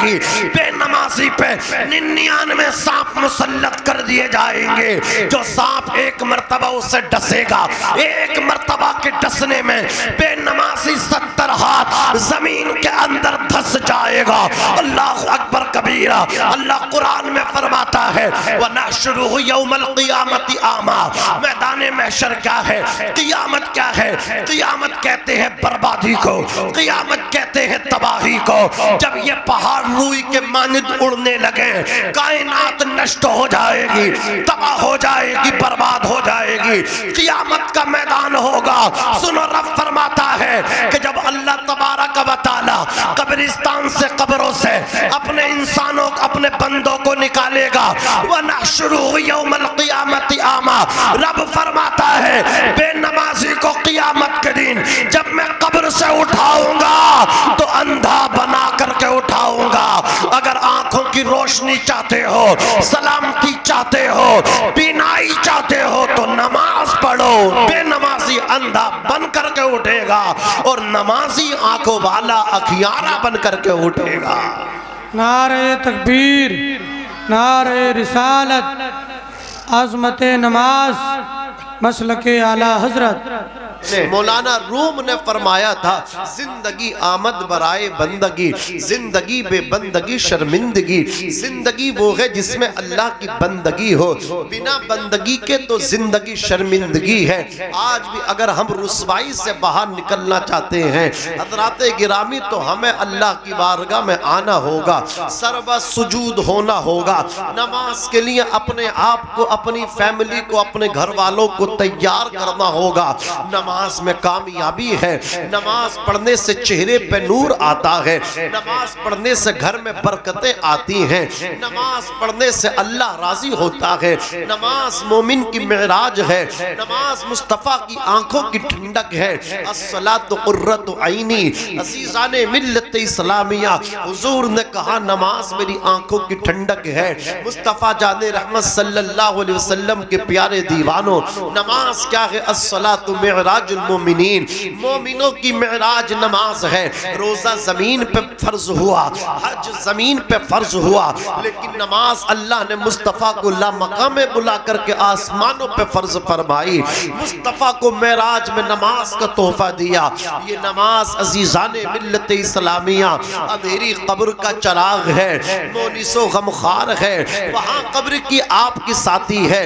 जाएगी। बेनमाजी पे 99 सांप मुसल्लत कर दिए जाएंगे। जो सांप एक मर्तबा उससे डसेगा, एक मर्तबा के डसने में बेनमाजी 70 हाथ जमीन के अंदर धस जाएगा। अल्लाह अकबर कबीरा। अल्लाह कुरान में फरमाता है वनहशुरुहु यौमल क़ियामति आमा। मैदान महशर क्या है? क़ियामत क्या है? क़ियामत कहते हैं बर्बादी को, क़ियामत कहते हैं तबाही को। जब ये पहाड़ रूई के मानिद उड़ने लगे, कायनात नष्ट हो जाएगी, तबाह हो जाएगी, बर्बाद हो जाएगी। क़ियामत का मैदान होगा। सुनो, रब फरमाता है कि जब अल्लाह तबारक व तआला कब्रिस्तान से, कब्रों से अपने इंसानों, अपने बंदों को निकालेगा, वनहशुरुहु यौमल क़ियामति आमा। रब फरमाता है बेनमाजी को क़ियामत के दिन जब मैं कब्र से उठाऊंगा तो अंधा बना करके उठाऊंगा। अगर आंखों की रोशनी चाहते हो, सलामती चाहते हो, बीनाई चाहते हो तो नमाज पढ़ो। बेनमाजी अंधा बन करके उठेगा और नमाजी आंखों वाला अखियारा बन करके उठेगा। नारे तकबीर, नारे रिसालत, अज़मत नमाज, मसलके आला हजरत। मौलाना रूम ने फरमाया था जिंदगी आमद बराए बंदगी, जिंदगी बेबंदगी शर्मिंदगी। जिंदगी वो है जिसमें अल्लाह की बंदगी हो, बिना बंदगी के तो जिंदगी शर्मिंदगी है। आज भी अगर हम रुसवाई से बाहर निकलना चाहते हैं हज़रात गिरामी, तो हमें अल्लाह की बारगाह में आना होगा, सरबा सुजूद होना होगा। नमाज के लिए अपने आप को, अपनी फैमिली को, अपने घर वालों को तैयार करना होगा। नमाज में कामयाबी है। नमाज पढ़ने से चेहरे पे नूर आता है। नमाज पढ़ने से घर में बरकतें आती हैं। नमाज पढ़ने से अल्लाह राजी होता है। नमाज मोमिन की मेराज है। नमाज मुस्तफ़ा की आंखों की ठंडक है। अस्सलातु कुर्रतु ऐनी। अज़ीज़ाने मिल्लत इस्लामिया, हुजूर ने कहा नमाज मेरी आंखों की ठंडक है। मुस्तफ़ा जाने रहमत सल्लल्लाहु अलैहि वसल्लम के प्यारे दीवानों, नमाज क्या है? अस्सलातु मिअराजुल मोमिनीन, मोमिनों की मेराज नमाज है। रोजा जमीन पे फर्ज हुआ, हज जमीन पे फर्ज हुआ, लेकिन नमाज अल्लाह ने मुस्तफ़ा को लामकाम में बुला करके आसमानों पे फर्ज फरमाई। मुस्तफ़ा को मेराज में नमाज का तोहफा दिया। ये नमाज अजीज़ाने मिल्लत इस्लामिया अंधेरी कब्र का चराग है, मोनिसो गमखार है। वहाँ कब्र की आपकी साथी है,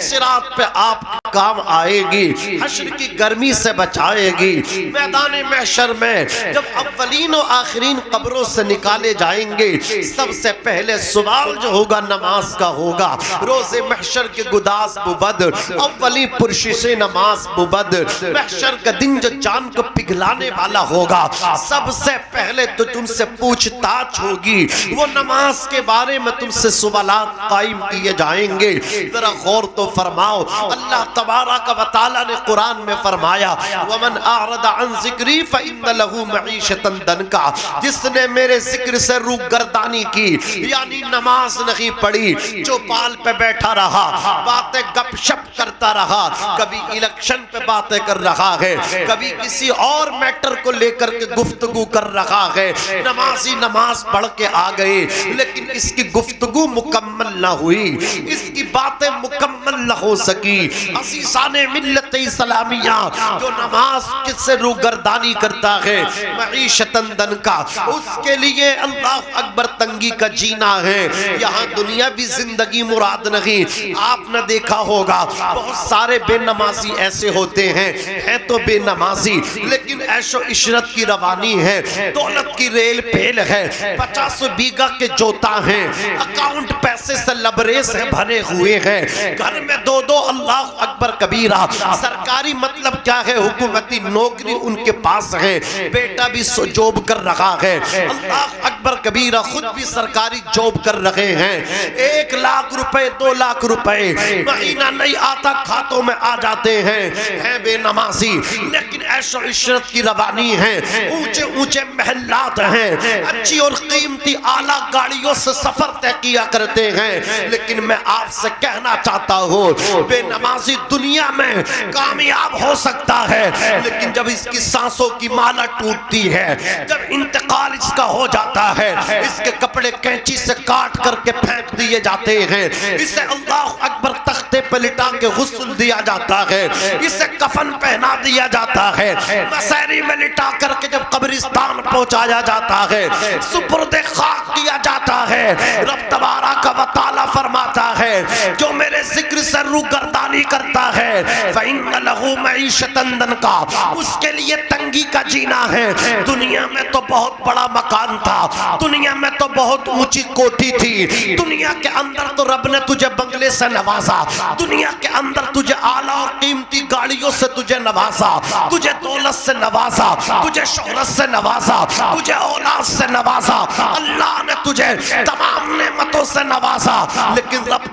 सिरात पे आप काम आएगी, हश्र की गर्मी से बचाएगी। मैदान महशर में जब अव्वलीन और आखिरीन कब्रों से निकाले जाएंगे, सबसे पहले सवाल जो होगा नमाज का होगा। रोज़े महशर के गुदास बुबद, अव्वली पुरशिशे नमाज बुबद। महशर का दिन जो जान को पिघलाने वाला होगा, सबसे पहले तो तुमसे पूछताछ होगी। वो नमाज के बारे में तुमसे सवालात कायम किए जाएंगे। जरा गौर तो फरमाओ, अल्लाह तबारक व तआला ने कुरान में फरमाया वमन आरदा अन ज़िक्री फ़इन्न लहू मईशतन दनका। जिसने मेरे जिक्र से रूगर्दानी की, यानी नमाज नहीं पढ़ी, चौपाल पे बैठा रहा, बातें गपशप करता रहा, कभी इलेक्शन पे बातें कर रहा है, कभी किसी और मैटर को लेकर के गुफ्तगू कर रहा है। नमाजी नमाज पढ़ के आ गए, लेकिन इसकी गुफ्तगू मुकम्मल ना हुई, इसकी बातें मुकम्मल न हो सकी। अज़ीज़ाने मिल्लत इस्लामिया, जो नमाज किससे रूगर्दानी करता है, मईशतन दनका, उसके लिए अल्लाह अकबर तंगी का जीना है। यहाँ दुनिया भी जिंदगी मुराद नहीं। आपने देखा होगा बहुत सारे बेनमाजी ऐसे होते हैं तो बेनमाजी, लेकिन ऐशो इशरत की रवानी है, दौलत की रेल पेल है, 50 बीघा के जोता हैं, अकाउंट पैसे से लबरेज है, भरे हुए हैं, घर में दो दो अल्लाह अकबर कबीरा। सरकारी मतलब क्या है? हुकूमती नौकरी उनके पास है, बेटा भी जॉब कर रहा है, अल्लाह अकबर कबीरा खुद भी सरकारी जॉब कर रहे हैं। 1 लाख रुपए 2 लाख रुपए महीना नहीं आता, खातों में आ जाते हैं बेनमाजी, लेकिन ऐशो इशरत की रवानी है। ऊंचे ऊंचे महल्ला हजरात हैं, अच्छी और कीमती आला गाड़ियों से सफर तय किया करते हैं, लेकिन मैं आपसे कहना चाहता हूँ बेनमाजी दुनिया में कामयाब हो सकता है, लेकिन जब इसकी सांसों की माला टूटती है, जब इंतकाल इसका हो जाता है, इसके कपड़े कैंची से काट करके फेंक दिए जाते हैं, इसे अल्लाह अकबर तख्ते पे लिटा के गुस्ल दिया जाता है, इसे कफन पहना दिया जाता है, मसहरी में लिटा करके जब कब्रिस्तान पहुंचाया जाता है, सुपुर्दे खाक किया जाता है, रब तबारक व तआला फरमाता है जो मेरे जिक्र से रूगर्दानी करता है फ़इन्न लहू मईशतन दनका, उसके लिए तंगी का जीना है। दुनिया में तो बहुत बड़ा मकान था, दुनिया में तो बहुत ऊंची कोठी थी, दुनिया के अंदर तो रब ने तुझे बंगले से नवाजा, दुनिया के अंदर तुझे आला और कीमती गाड़ियों से तुझे नवाजा, तुझे दौलत से नवाजा, तुझे शोहरत से नवाजा, तुझे औलाद से नवाजा, अल्लाह ने तुझे तमाम नेमतों से नवाजा, लेकिन रब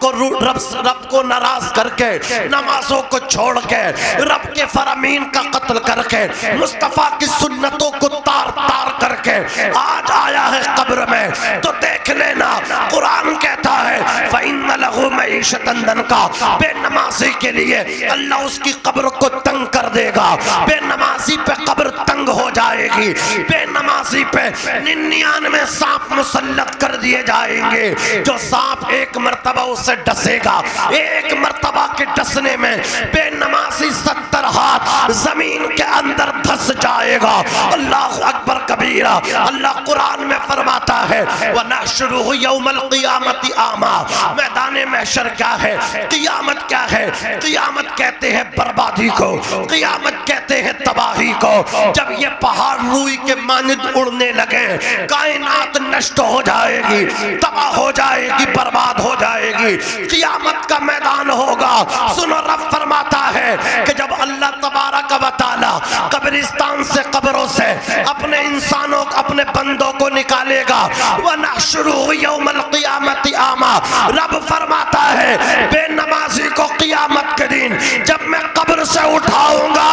को नाराज करके, नमाजों को छोड़ के, रब के फरमीन का कत्ल करके, मुस्तफा की सुन्नतों को तार तार करके आज आया है कब्र में, तो देख लेना कुरान कहता है फ़इन्न लहू मईशतन दनका, बेनमाजी के लिए अल्लाह उसकी कब्र को तंग कर देगा, बेनमाजी पे कब्र तंग हो जाएगी, बेनमाजी पे 99 सांप मुसल्लत कर दिए जाएंगे, जो सांप एक मर्तबा उसे डसेगा, एक मर्तबा के डसने में बेनमाजी 70 हाथ जमीन के अंदर धस जाएगा। अल्लाह अकबर कबीरा। अल्लाह कुरान में फरमाता है वनहशुरुहु यौमल क़ियामति आमा, मैदान महशर क्या है, क़ियामत क्या है, क़ियामत कहते हैं बर्बादी को, क़ियामत कहते हैं तबाही को। जब ये पहाड़ रूई के मानिंद उड़ने लगे, कायनात नष्ट हो जाएगी, तबाह हो जाएगी, बर्बाद हो जाएगी, क़ियामत का मैदान होगा। सुनो रब फरमाता है कि जब अल्लाह तबारक व तआला कब्रिस्तान से, कब्रों से अपने इंसानों, अपने बंदों को निकालेगा, वनहशुरुहु यौमल क़ियामति आमा, रब फरमाता है बेनमाजी को क़ियामत के दिन जब मैं कब्र से उठाऊंगा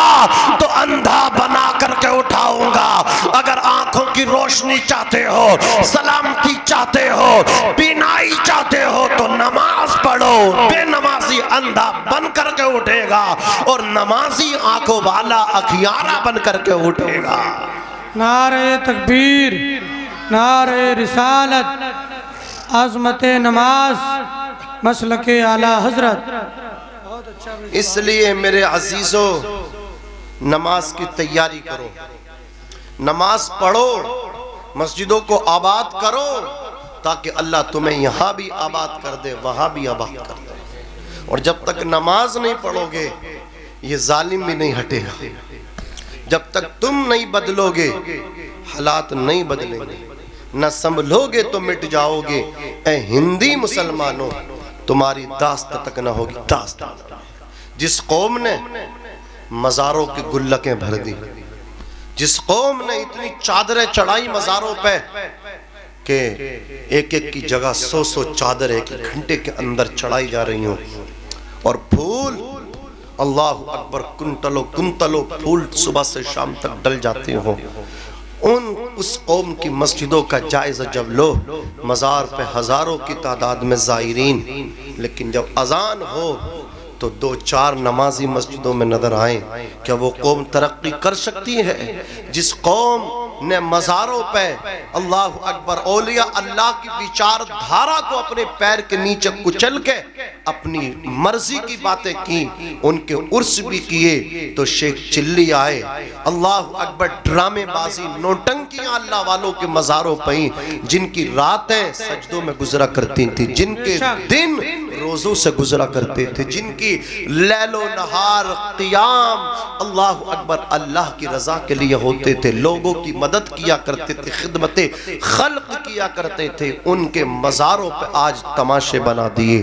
तो अंधा बना करके उठाऊंगा। अगर आंखों की रोशनी चाहते हो, सलामती चाहते हो, बीनाई चाहते हो तो नमाज पढ़ो। बेनमाजी अंधा बन करके उठेगा और नमाजी आंखों वाला अखियारा बन करके उठेगा। नारे तकबीर, नारे रिसालत, अज़मत नमाज, मसलके आला हजरत। इसलिए मेरे अजीजों, नमाज की तैयारी करो, नमाज पढ़ो, मस्जिदों को आबाद करो, ताकि अल्लाह तुम्हें यहाँ भी आबाद कर दे, वहाँ भी आबाद कर दे। और जब तक नमाज नहीं पढ़ोगे ये जालिम भी नहीं हटेगा, जब तक तुम नहीं बदलोगे हालात नहीं बदलेंगे, न संभलोगे तो मिट जाओगे। ए हिंदी मुसलमानों, तुम्हारी दास्त तक न होगी दास्तान। जिस कौम ने मज़ारों की गुल्लकें भर दी, जिस कौम ने इतनी चादरें चढ़ाई मज़ारों पे कि एक एक की जगह 100 चादर एक घंटे के अंदर चढ़ाई जा रही हो, और फूल अल्लाह अकबर कुंतलों फूल सुबह से शाम तक डल जाते हो, उस कौम की मस्जिदों का जायजा जब लो, मज़ार पे हज़ारों की तादाद में ज़ायरीन, लेकिन जब अजान हो तो 2-4 नमाजी मस्जिदों में नजर आए। क्या वो कौम तरक्की कर सकती है? जिस कौम ने मज़ारों पे अल्लाह अकबर औलिया अल्लाह की विचारधारा को अपने पैर के नीचे कुचल के अपनी मर्जी की बातें की, उनके उर्स भी किए, तो शेख चिल्ली आए, अल्लाह अकबर ड्रामेबाजी, नौटंकियां अल्लाह वालों के मज़ारों पे, जिनकी रातें सजदों में गुजरा करती थी, जिनके दिन रोज़ों से गुजरा करते थे, जिनकी लैलो नहार क़ियाम अल्लाह अकबर अल्लाह की रज़ा के लिए होते थे, लोगों की मदद किया करते थे, खिदमत खल्क़ किया करते थे, उनके मज़ारों पे आज तमाशे बना दिए,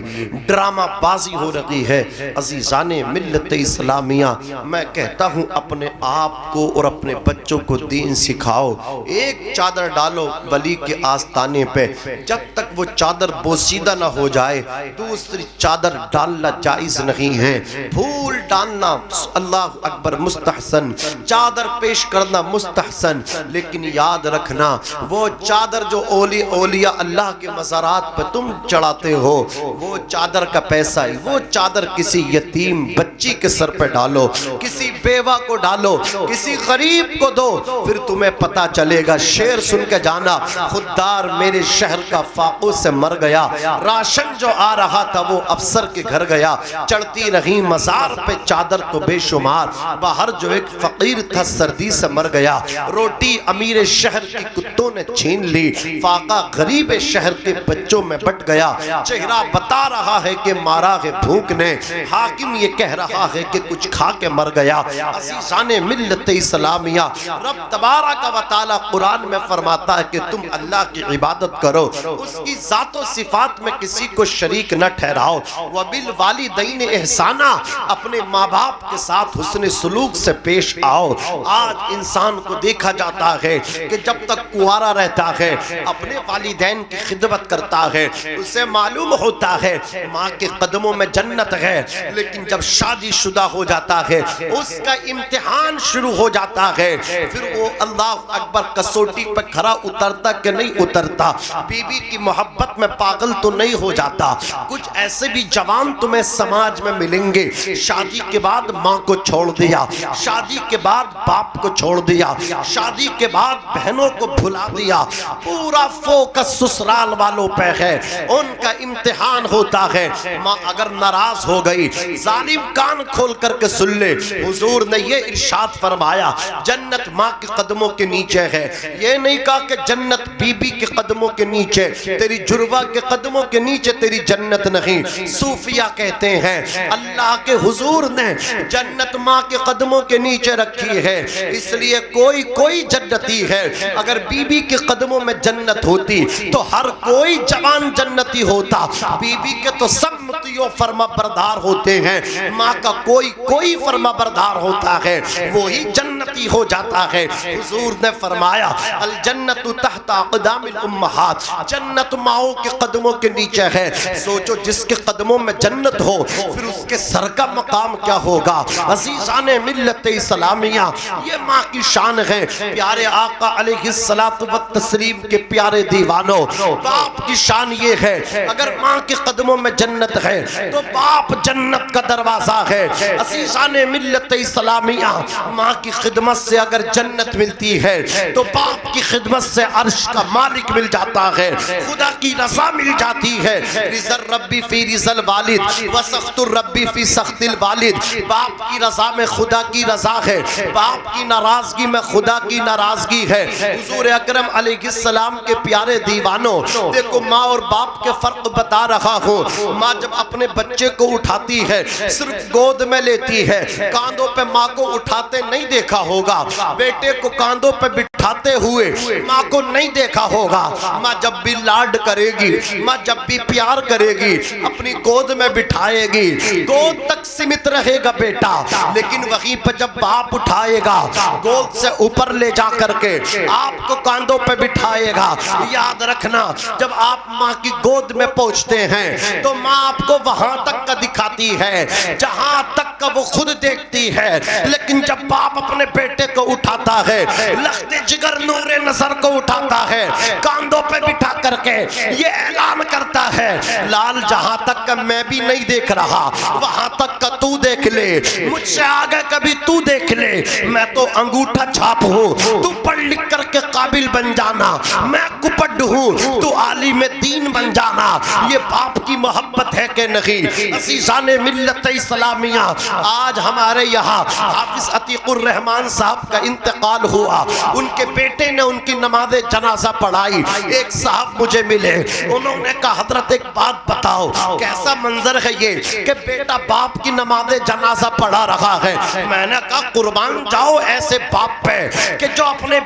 ड्रामा बाजी हो रही है। अज़ीज़ाने मिल्लत इस्लामिया, मैं कहता हूँ अपने आप को और अपने बच्चों को दीन सिखाओ। एक चादर डालो वली के आस्ताने पे, जब तक वो चादर बोसीदा ना हो जाए दूसरी चादर डालना जायज़ नहीं है। फूल डालना अल्लाह अकबर मुस्तहसन, चादर पेश करना मुस्तहसन, लेकिन याद रखना वो चादर जो औलिया अल्लाह के मज़ारात पे तुम चढ़ाते हो, वो चादर का पैसा है, वो चादर किसी यतीम बच्ची के सर पे डालो, किसी बेवा को डालो, किसी गरीब को दो, फिर तुम्हें पता चलेगा। शेर सुन के जाना, खुददार मेरे शहर का फाकू से मर गया, राशन जो आ रहा था वो अफसर के घर गया, चढ़ती रही मजार पे चादर तो बेशुमार, बाहर जो एक फकीर था सर्दी से मर गया, रोटी अमीर शहर की कुत्तों ने छीन ली, फाका गरीब शहर के बच्चों में बट गया, चेहरा बता रहा है कि मारा है भूख ने, हाकिम ये कह रहा है कि कुछ खा के मर गया। अज़ीज़ाने मिल्लत इस्लामिया, रब तबारक व तआला कुरान में फरमाता है कि तुम अल्लाह की इबादत करो, उसकी ज़ात व सिफात में किसी को शरीक न ठहराओ, वबिल वालिदैन एहसाना, अपने माँ बाप के साथ हुस्न सलूक से पेश आओ। आज इंसान को देखा जाता है कि जब तक कुंवारा रहता है अपने वालिदैन की खिदमत करता है, उसे मालूम होता है माँ के कदमों में जन्नत है, लेकिन जब शादीशुदा हो जाता है उसका इम्तिहान शुरू हो जाता है, फिर वो अल्लाह अकबर कसौटी पर खरा उतरता कि नहीं उतरता, बीवी की मोहब्बत में पागल तो नहीं हो जाता। कुछ ऐसे भी जवान तुम्हें समाज में मिलेंगे, शादी के बाद माँ को छोड़ दिया, शादी के बाद बाप को छोड़ दिया, शादी के बाद बहनों को भुला दिया, पूरा फोकस ससुराल वालों पे है, उनका इम्तिहान होता है। माँ अगर नाराज हो गई, जालिम कान खोल करके सुन ले, हुजूर ने ये इरशाद फरमाया जन्नत माँ के कदमों के नीचे है, ये नहीं कहा कि जन्नत बीबी के कदमों के नीचे, तेरी जुर्वा के कदमों के नीचे तेरी जन्नत नहीं। सूफिया कहते हैं अल्लाह के हुजूर ने जन्नत माँ के कदमों के नीचे रखी है, इसलिए कोई जन्नती है। अगर बीबी के कदमों में जन्नत होती तो हर कोई जवान जन्नती होता, बीबी के तो सब मुतियों फरमा बरदार होते हैं, माँ का कोई फरमा बरदार होता है, वही जन्नती हो जाता है। हुजूर ने फरमाया अल जन्नतु तहत अक़दामिल उम्महात, जन्नत माओं के कदमों के नीचे है। सोचो जिसके कदमों में जन्नत हो फिर उसके सर का मकाम क्या होगा। अज़ीज़ाने मिल्लत इस्लामिया, ये माँ की शान है। प्यारे आका अलैहिस्सलातु व तस्लीम के प्यारे दीवानों, बाप की शान ये है, अगर माँ के कदमों में जन्नत है तो बाप जन्नत का दरवाजा है। अज़ीज़ाने मिल्लत इस्लामिया, माँ की खिदमत से अगर जन्नत मिलती है तो बाप की खिदमत से अर्श का मालिक मिल जाता है, खुदा की रज़ा मिल जाती है। रिज़ल रब्बी फी रिज़ल वालिद व सख्तुर रब्बी फी सख्तिल वालिद, बाप की रज़ा में खुदा की रज़ा है, बाप की नाराजगी में खुदा की नाराजगी है। हुजूर अकरम अलैहिस्सलाम के प्यारे दीवानों, देखो माँ और बाप के फर्क बता रहा हूँ। माँ जब अपने बच्चे को उठाती है सिर्फ गोद में लेती है, कांधों पे माँ को उठाते नहीं देखा होगा, बेटे को कांधों पे बिठाते हुए माँ को नहीं देखा होगा। माँ जब भी लाड करेगी, माँ जब भी प्यार करेगी, अपनी गोद में बिठाएगी, गोद तक सीमित रहेगा बेटा, लेकिन वहीं पर जब बाप उठाएगा गोद से ऊपर ले जा करके आपको कांधों पे बिठाएगा। याद रखना, जब आप माँ की गोद में पहुंचते हैं तो माँ आपको वहां तक का दिखाती है जहां तक का वो खुद देखती है, लेकिन जब बाप अपने बेटे को उठाता है, लख्ते जिगर नूरे नजर को उठाता है, कांधों पे बिठा करके ये ऐलान करता है लाल जहां तक का मैं भी नहीं देख रहा वहां तक का तू देख ले, मुझसे आगे कभी तू देख ले, मैं तो अंगूठा छाप हूँ, तू पढ़ लिख करके काबिल बन जाना, मैं कुपड हूँ, तू आलिम दीन बन जाना। ये बाप की मोहब्बत है कि नहीं। अज़ीज़ाने मिल्लत इस्लामिया, आज हमारे यहाँ हाफिज अतीकुर रहमान साहब का इंतकाल हुआ, उनके बेटे ने उनकी नमाज़े जनाजा पढ़ाई। एक साहब मुझे मिले, उन्होंने कहा हजरत एक बात बताओ, कैसा मंजर है ये कि बेटा बाप की नमाज़े जनाजा पढ़ा रहा है। मैंने कहा कुर्बान जाओ ऐसे बाप पे कि जो अपने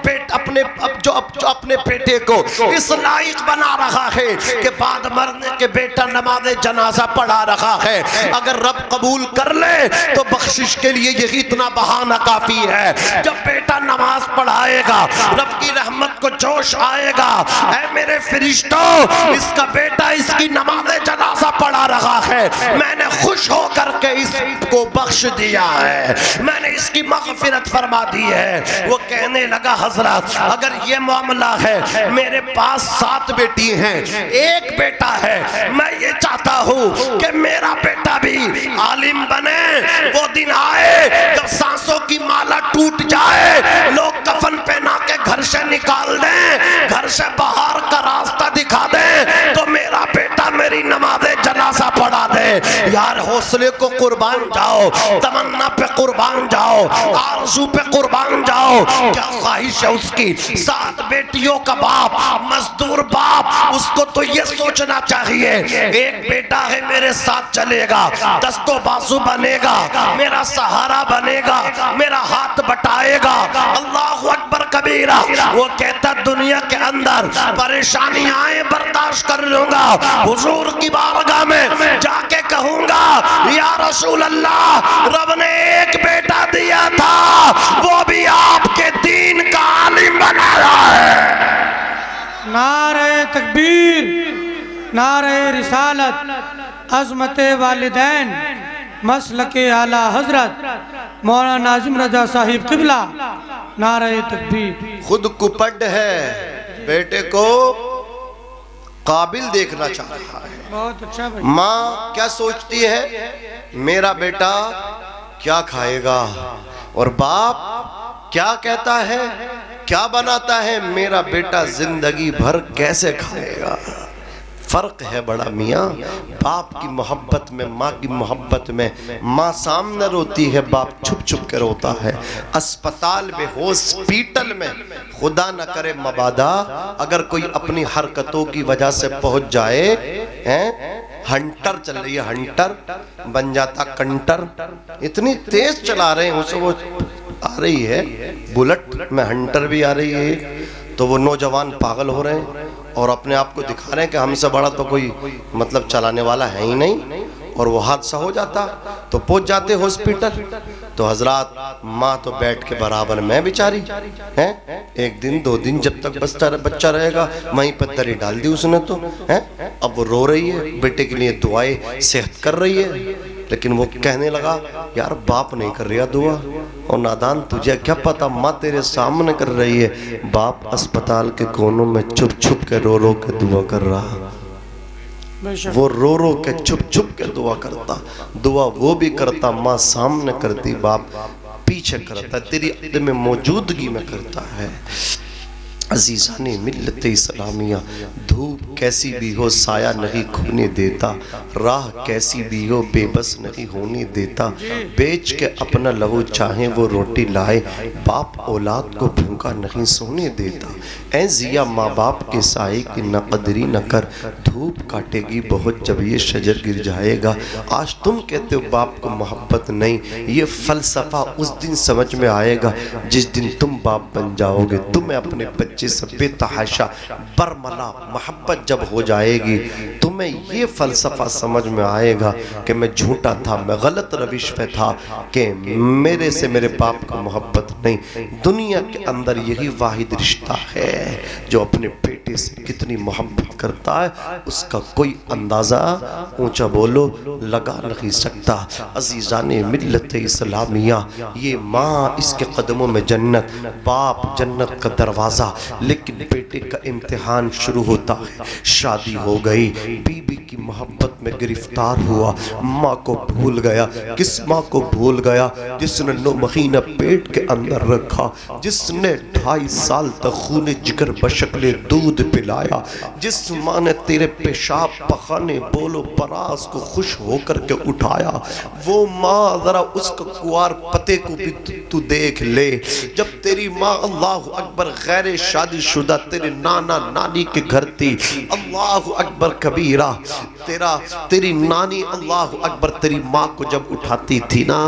बेटे को इस लायक बना रहा है कि बाद मरने के बेटा नमाज़े जनाजा पढ़ा रहा है। अगर रब कबूल कर ले तो बख्शिश के लिए यही इतना बहाना काफी है। जब बेटा नमाज पढ़ाएगा रब की रहमत को जोश आएगा। ऐ मेरे फरिश्तों, इसका बेटा बेटा इसकी नमाज जनाजा पढ़ा रहा है, मैंने खुश होकर के इसको बख्श दिया है, मैंने इसकी मग़फ़िरत फरमा दी है। वो कहने लगा हजरत अगर ये मामला है, मेरे पास 7 बेटी हैं, एक बेटा है, मैं ये चाहता हूँ कि मेरा बेटा भी आलिम बने। वो दिन आए जब सांसों की माला टूट जाए, लोग कफन पहना के घर से निकाल दें, घर से बाहर का रास्ता दिखा दें, तो मेरा बेटा मेरी नमाज़े जनाजा पढ़ा दे। यार हौसले को कुर्बान जाओ, तमन्ना पे कुर्बान जाओ, आरज़ू पे कुर्बान जाओ। क्या ख्वाहिश है उसकी? 7 बेटियों का बाप, मजदूर बाप, उसको तो ये सोचना चाहिए एक बेटा है मेरे साथ चलेगा, दस्तो बाजू बनेगा, मेरा सहारा बनेगा, मेरा हाथ बटाएगा। अल्लाहु अकबर कबीरा। वो कहता दुनिया के अंदर परेशानी आए बर्दाश्त कर लूंगा, हुजूर की बारगाह में जाके कहूंगा या रसूल अल्लाह, रब ने एक बेटा दिया था, वो भी आपके दीन का आलिम बनाया है। नारे तकबीर, नारे रिसालत, अज़मत वालिदैन, मसलके आला हजरत मौलाना नाज़िम रज़ा साहिब क़िबला। नारे तकबीर। खुद कुपड़ है, बेटे को काबिल देखना चाह रहा है। बहुत अच्छा भाई। माँ क्या सोचती है, मेरा बेटा क्या खाएगा, और बाप क्या कहता है, क्या बनाता है, मेरा बेटा जिंदगी भर कैसे खाएगा। फर्क है बड़ा मियाँ। बाप की मोहब्बत में, माँ की मोहब्बत में, माँ सामने रोती है, बाप छुप छुप के रोता है। अस्पताल में, हॉस्पिटल में, खुदा न करे मबादा अगर कोई अपनी हरकतों की वजह से पहुंच जाए, हैं हंटर चल रही है, हंटर बन जाता कंटर। इतनी तेज चला रहे हैं उसे, वो आ रही है बुलेट में, हंटर भी आ रही है, तो वो नौजवान पागल हो रहे हैं और अपने आप को दिखा रहे हैं कि हमसे बड़ा तो कोई मतलब चलाने वाला है ही नहीं, और वो हादसा हो जाता। तो पहुंच जाते हॉस्पिटल, तो हजरात माँ तो बेड के बराबर में बेचारी है। 1 दिन 2 दिन जब तक बच्चा रहेगा वहीं पर दरी डाल दी उसने तो है। अब वो रो रही है, बेटे के लिए दुआएं सेहत कर रही है, लेकिन वो कहने लगा यार बाप नहीं कर रहा दुआ, और नादान तुझे क्या पता, माँ तेरे सामने कर रही है। बाप अस्पताल के कोनों में चुप छुप के रो रो के दुआ कर रहा, वो रो रो के छुप छुप के दुआ करता। दुआ वो भी करता, माँ सामने करती, बाप पीछे करता, तेरी में मौजूदगी में करता है। अजीज़ाने मिल्लत इस्लामिया, धूप कैसी भी हो साया नहीं खोने देता, राह कैसी भी हो बेबस नहीं होने देता, बेच के अपना लहू चाहे वो रोटी लाए, बाप औलाद को भूखा नहीं सोने देता। ऐ जिया माँ बाप के साए की न कदरी न कर, धूप काटेगी बहुत जब ये शजर गिर जाएगा। आज तुम कहते हो बाप को मोहब्बत नहीं, ये फ़लसफ़ा उस दिन समझ में आएगा जिस दिन तुम बाप बन जाओगे। तुम्हें अपने बच्चे से बेतहाशा बरमला मोहब्बत जब हो जाएगी, तुम्हें ये फ़लसफ़ा समझ में आएगा कि मैं झूठा था, मैं गलत रविश पे था, कि मेरे से मेरे बाप को मोहब्बत नहीं। दुनिया के अंदर यही वाहिद रिश्ता है जो अपने बेटे से कितनी मोहब्बत करता है, उसका कोई अंदाज़ा ऊंचा बोलो लगा नहीं सकता। अजीज़ाने मिल्लत इस्लामिया, ये माँ इसके कदमों में जन्नत, बाप जन्नत का दरवाज़ा। लेकिन बेटे का इम्तिहान शुरू होता है, शादी हो गई, बीबी की मोहब्बत में गिरफ्तार हुआ, माँ को भूल गया। किस माँ को भूल गया? जिसने 9 महीना पेट के अंदर रखा, जिसने 2.5 साल तक खूने जिगर बशक्ले दूध पिलाया, जिस माँ ने तेरे पेशाब पखाने बोलो परास को खुश होकर के उठाया, वो माँ जरा उसका कुआर पते को भी तू देख ले। जब तेरी माँ अल्लाह अकबर गैर शादीशुदा तेरे नाना नानी के घर थी, अल्लाह अकबर कबीरा, तेरी नानी अल्लाह अकबर तेरी माँ को जब उठाती थी ना,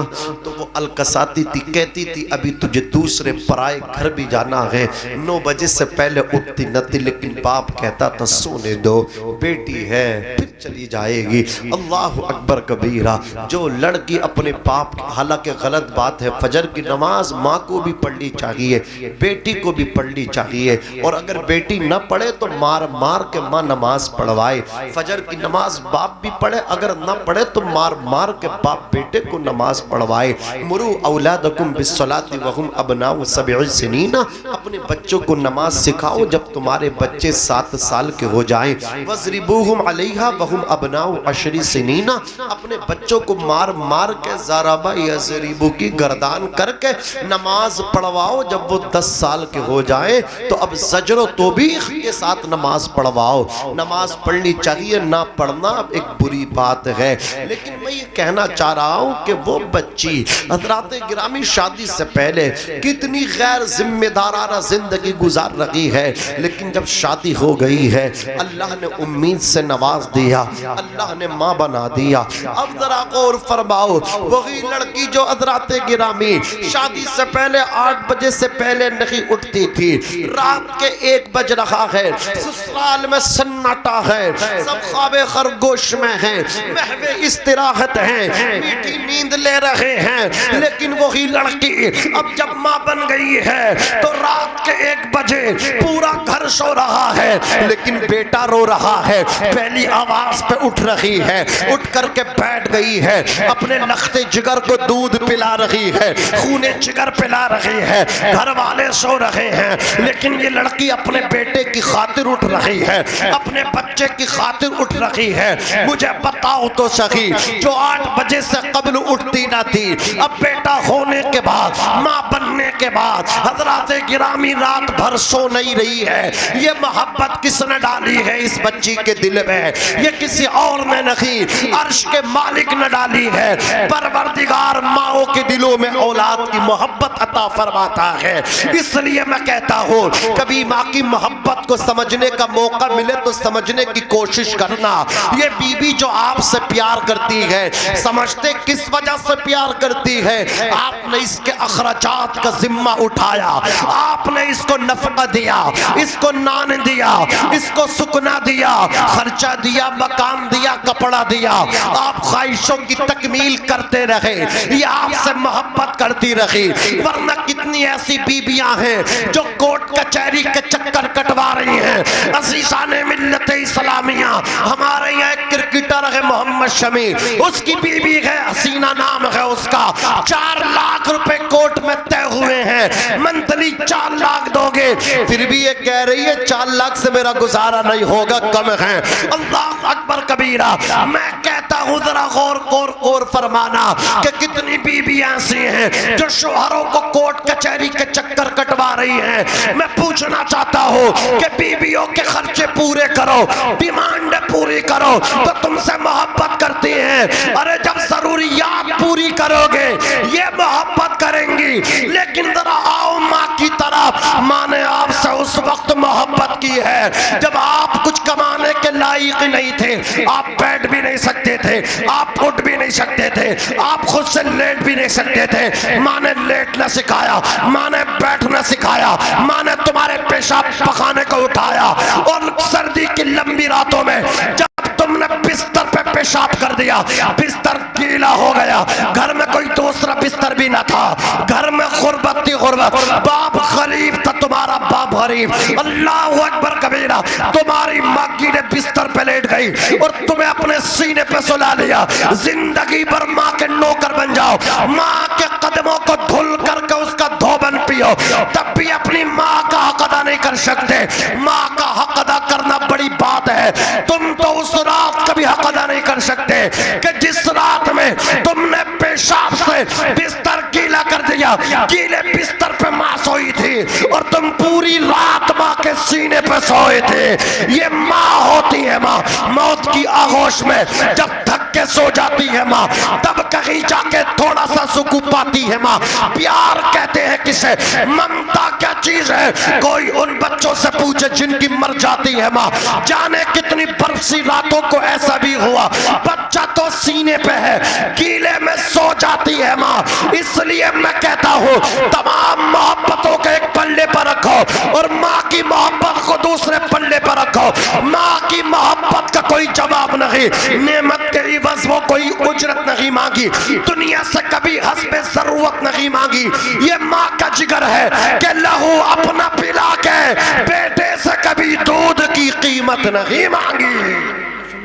तो वो अलकसाती थी, कहती थी अभी तुझे दूसरे पराए घर भी जाना है, 9 बजे से पहले उठती न थी, लेकिन बाप कहता था सोने दो, बेटी है फिर चली जाएगी। अल्लाह अकबर कबीरा। जो लड़की अपने बाप, हालांकि गलत बात है, फजर की नमाज माँ को भी पढ़नी चाहिए, बेटी को भी पढ़नी चाहिए, और अगर बेटी न पढ़े तो मार मार के माँ नमाज पढ़वाए। फजर की नमाज बाप भी पढ़े, अगर ना पढ़े तो मार मार के बाप बेटे को नमाज पढ़वाए। मुरू औलादकुम बिस्सलाति वहुम अबनाउ सब'i सिनीन, अपने बच्चों को नमाज सिखाओ जब तुम्हारे बच्चे 7 साल के हो जाएं। वज़रिबूहुम अलैहा वहुम अबनाउ अशरी सिनीन, अपने बच्चों को मार मार के ज़राबा यज़रिबू की गर्दान करके नमाज पढ़वाओ जब वो 10 साल के हो जाएं। तो अब ज़जरो तौबीख के साथ नमाज पढ़वाओ। नमाज पढ़नी चाहिए, ना पढ़ना अब एक बुरी बात है। लेकिन मैं ये कहना चाह रहा हूँ कि वो बच्ची हज़रात गिरामी शादी से पहले कितनी गैर जिम्मेदाराना जिंदगी गुजार रही है, लेकिन जब शादी हो गई है अल्लाह ने उम्मीद से नवाज दिया, अल्लाह ने माँ बना दिया। अब जरा गौर फरमाओ, वही लड़की जो हज़रात गिरामी शादी से पहले 8 बजे से पहले नहीं उठती थी, रात के 1 बज रहा है, ससुराल में सन्नाटा है, सब ख्वाबे खरगोश में हैं, महवे इस्तिराहत हैं, मीठी नींद ले रहे हैं। लेकिन वही लड़की अब जब माँ बन गई है तो रात के 1 बजे पूरा घर सो रहा है, लेकिन बेटा रो रहा है। पहली आवाज पे उठ रही है, उठ करके बैठ गई है, अपने लख्ते जिगर को दूध पिला रही है, खूने जिगर पिला रही है, घर वाले सो रहे हैं, लेकिन ये लड़की अपने बेटे की खातिर उठ रही है, अपने बच्चे की खातिर उठ रही है। मुझे बताओ तो सही, जो 8 बजे से कबल उठती ना थी, अब बेटा होने के बाद, माँ बनने के बाद हज़रात गिरामी रात भर सो नहीं रही है। ये मोहब्बत किसने डाली है इस बच्ची के दिल में? ये किसी और ने नहीं, अर्श के मालिक ने डाली है। परवरदिगार माओ के दिलों में औलाद की मोहब्बत अता फरमाता है। इसलिए मैं कहता हूँ, कभी माँ की मोहब्बत को समझने का मौका मिले तो समझने की कोशिश करना। ये बीबी जो आपसे प्यार करती है, समझते किस वजह से प्यार करती है? आपने इसके अखराजात का जिम्मा उठाया, आपने इसको नफका दिया, इसको नान दिया, इसको सुकना दिया, खर्चा दिया, मकान दिया, कपड़ा दिया। आप ख्वाहिशों की तकमील करते रहे, ये आपसे मोहब्बत करती रही। वरना कितनी ऐसी बीबियां हैं जो कोर्ट कचहरी के चक्कर कटवा रही हैं। अज़ीज़ाने मिल्लत इस्लामिया, हमारे यहाँ एक क्रिकेटर है मोहम्मद शमी, उसकी बीबी है हसीना नाम है उसका, 4 लाख रुपए कोर्ट में तय हुए हैं। मंथली 4 लाख दोगे, फिर भी ये कह रही है 4 लाख से मेरा गुजारा नहीं होगा, कम है। अल्लाह अकबर कबीरा। मैं कहता हूँ जरा गौर फरमाना कि कितनी बीबियां ऐसी हैं जो शोहरों को कोर्ट कचहरी के चक्कर कटवा रही हैं। मैं पूछना चाहता हूँ कि बीबियों के खर्चे पूरे करो, डिमांड पूरी करो, तो तुमसे मोहब्बत करती हैं। अरे जब जरूरियात पूरी करोगे ये मोहब्बत करेंगी। लेकिन जरा आओ माँ की तरफ, माँ ने आपसे उस वक्त मोहब्बत की है जब आप कुछ कमाने के लायक नहीं थे, आप बैठ भी नहीं सकते थे, आप उठ भी नहीं सकते थे, आप खुद से लेट भी नहीं सकते थे। माँ ने लेटना सिखाया, माँ ने बैठना सिखाया, माँ ने तुम्हारे पेशाब पखाने को उठाया। और सर्दी की लंबी रातों में जब तुमने बिस्तर पे पेशाब कर दिया, बिस्तर गीला हो गया, घर में कोई दूसरा बिस्तर भी ना था, घर में गुर्बत थी, गुर्बत, बाप गरीब था, तुम्हारा बाप गरीब। अल्लाह अकबर कबीरा। तुम्हारी मक्की ने बिस्तर पे लेट गई और तुम्हें अपने सीने पे सुला लिया। जिंदगी भर माँ के नौकर बन जाओ, माँ के कदमों को धुल करके उसका धोबन पियो, तब भी अपनी माँ का हक अदा नहीं कर सकते। माँ का हक अदा करना बड़ी बात है। तुम तो उस रात कभी हक अदा नहीं कर सकते कि जिस रात में तुमने पेशाब से बिस्तर गीला कर दिया, गीले बिस्तर पे माँ सोई थी और तुम पूरी रात माँ के सीने पे सोए थे। ये माँ होती है। माँ मौत की आगोश में जब थक के सो जाती है माँ, तब कहीं जाके थोड़ा सा सुकून पाती है माँ। प्यार कहते हैं किसे, ममता क्या चीज है? कोई उन बच्चों से पूछे जिनकी मर जाती है माँ। जाने कितनी बरसी रातों को ऐसा भी हुआ, बच्चा तो सीने पे है, गीले में सो जाती है माँ। इसलिए मैं कहता हूँ तमाम मोहब्बतों को एक पल्ले पर रखो और माँ की मोहब्बत को दूसरे पल्ले पर रखो। माँ की मोहब्बत का कोई जवाब नहीं, नेमत के इवज़ वो कोई उजरत नहीं मांगी, दुनिया से कभी हस्बे जरूरत नहीं मांगी। ये माँ का जिगर है कि लहू अपना पिला के बेटे से कभी दूध की कीमत नहीं मांगी।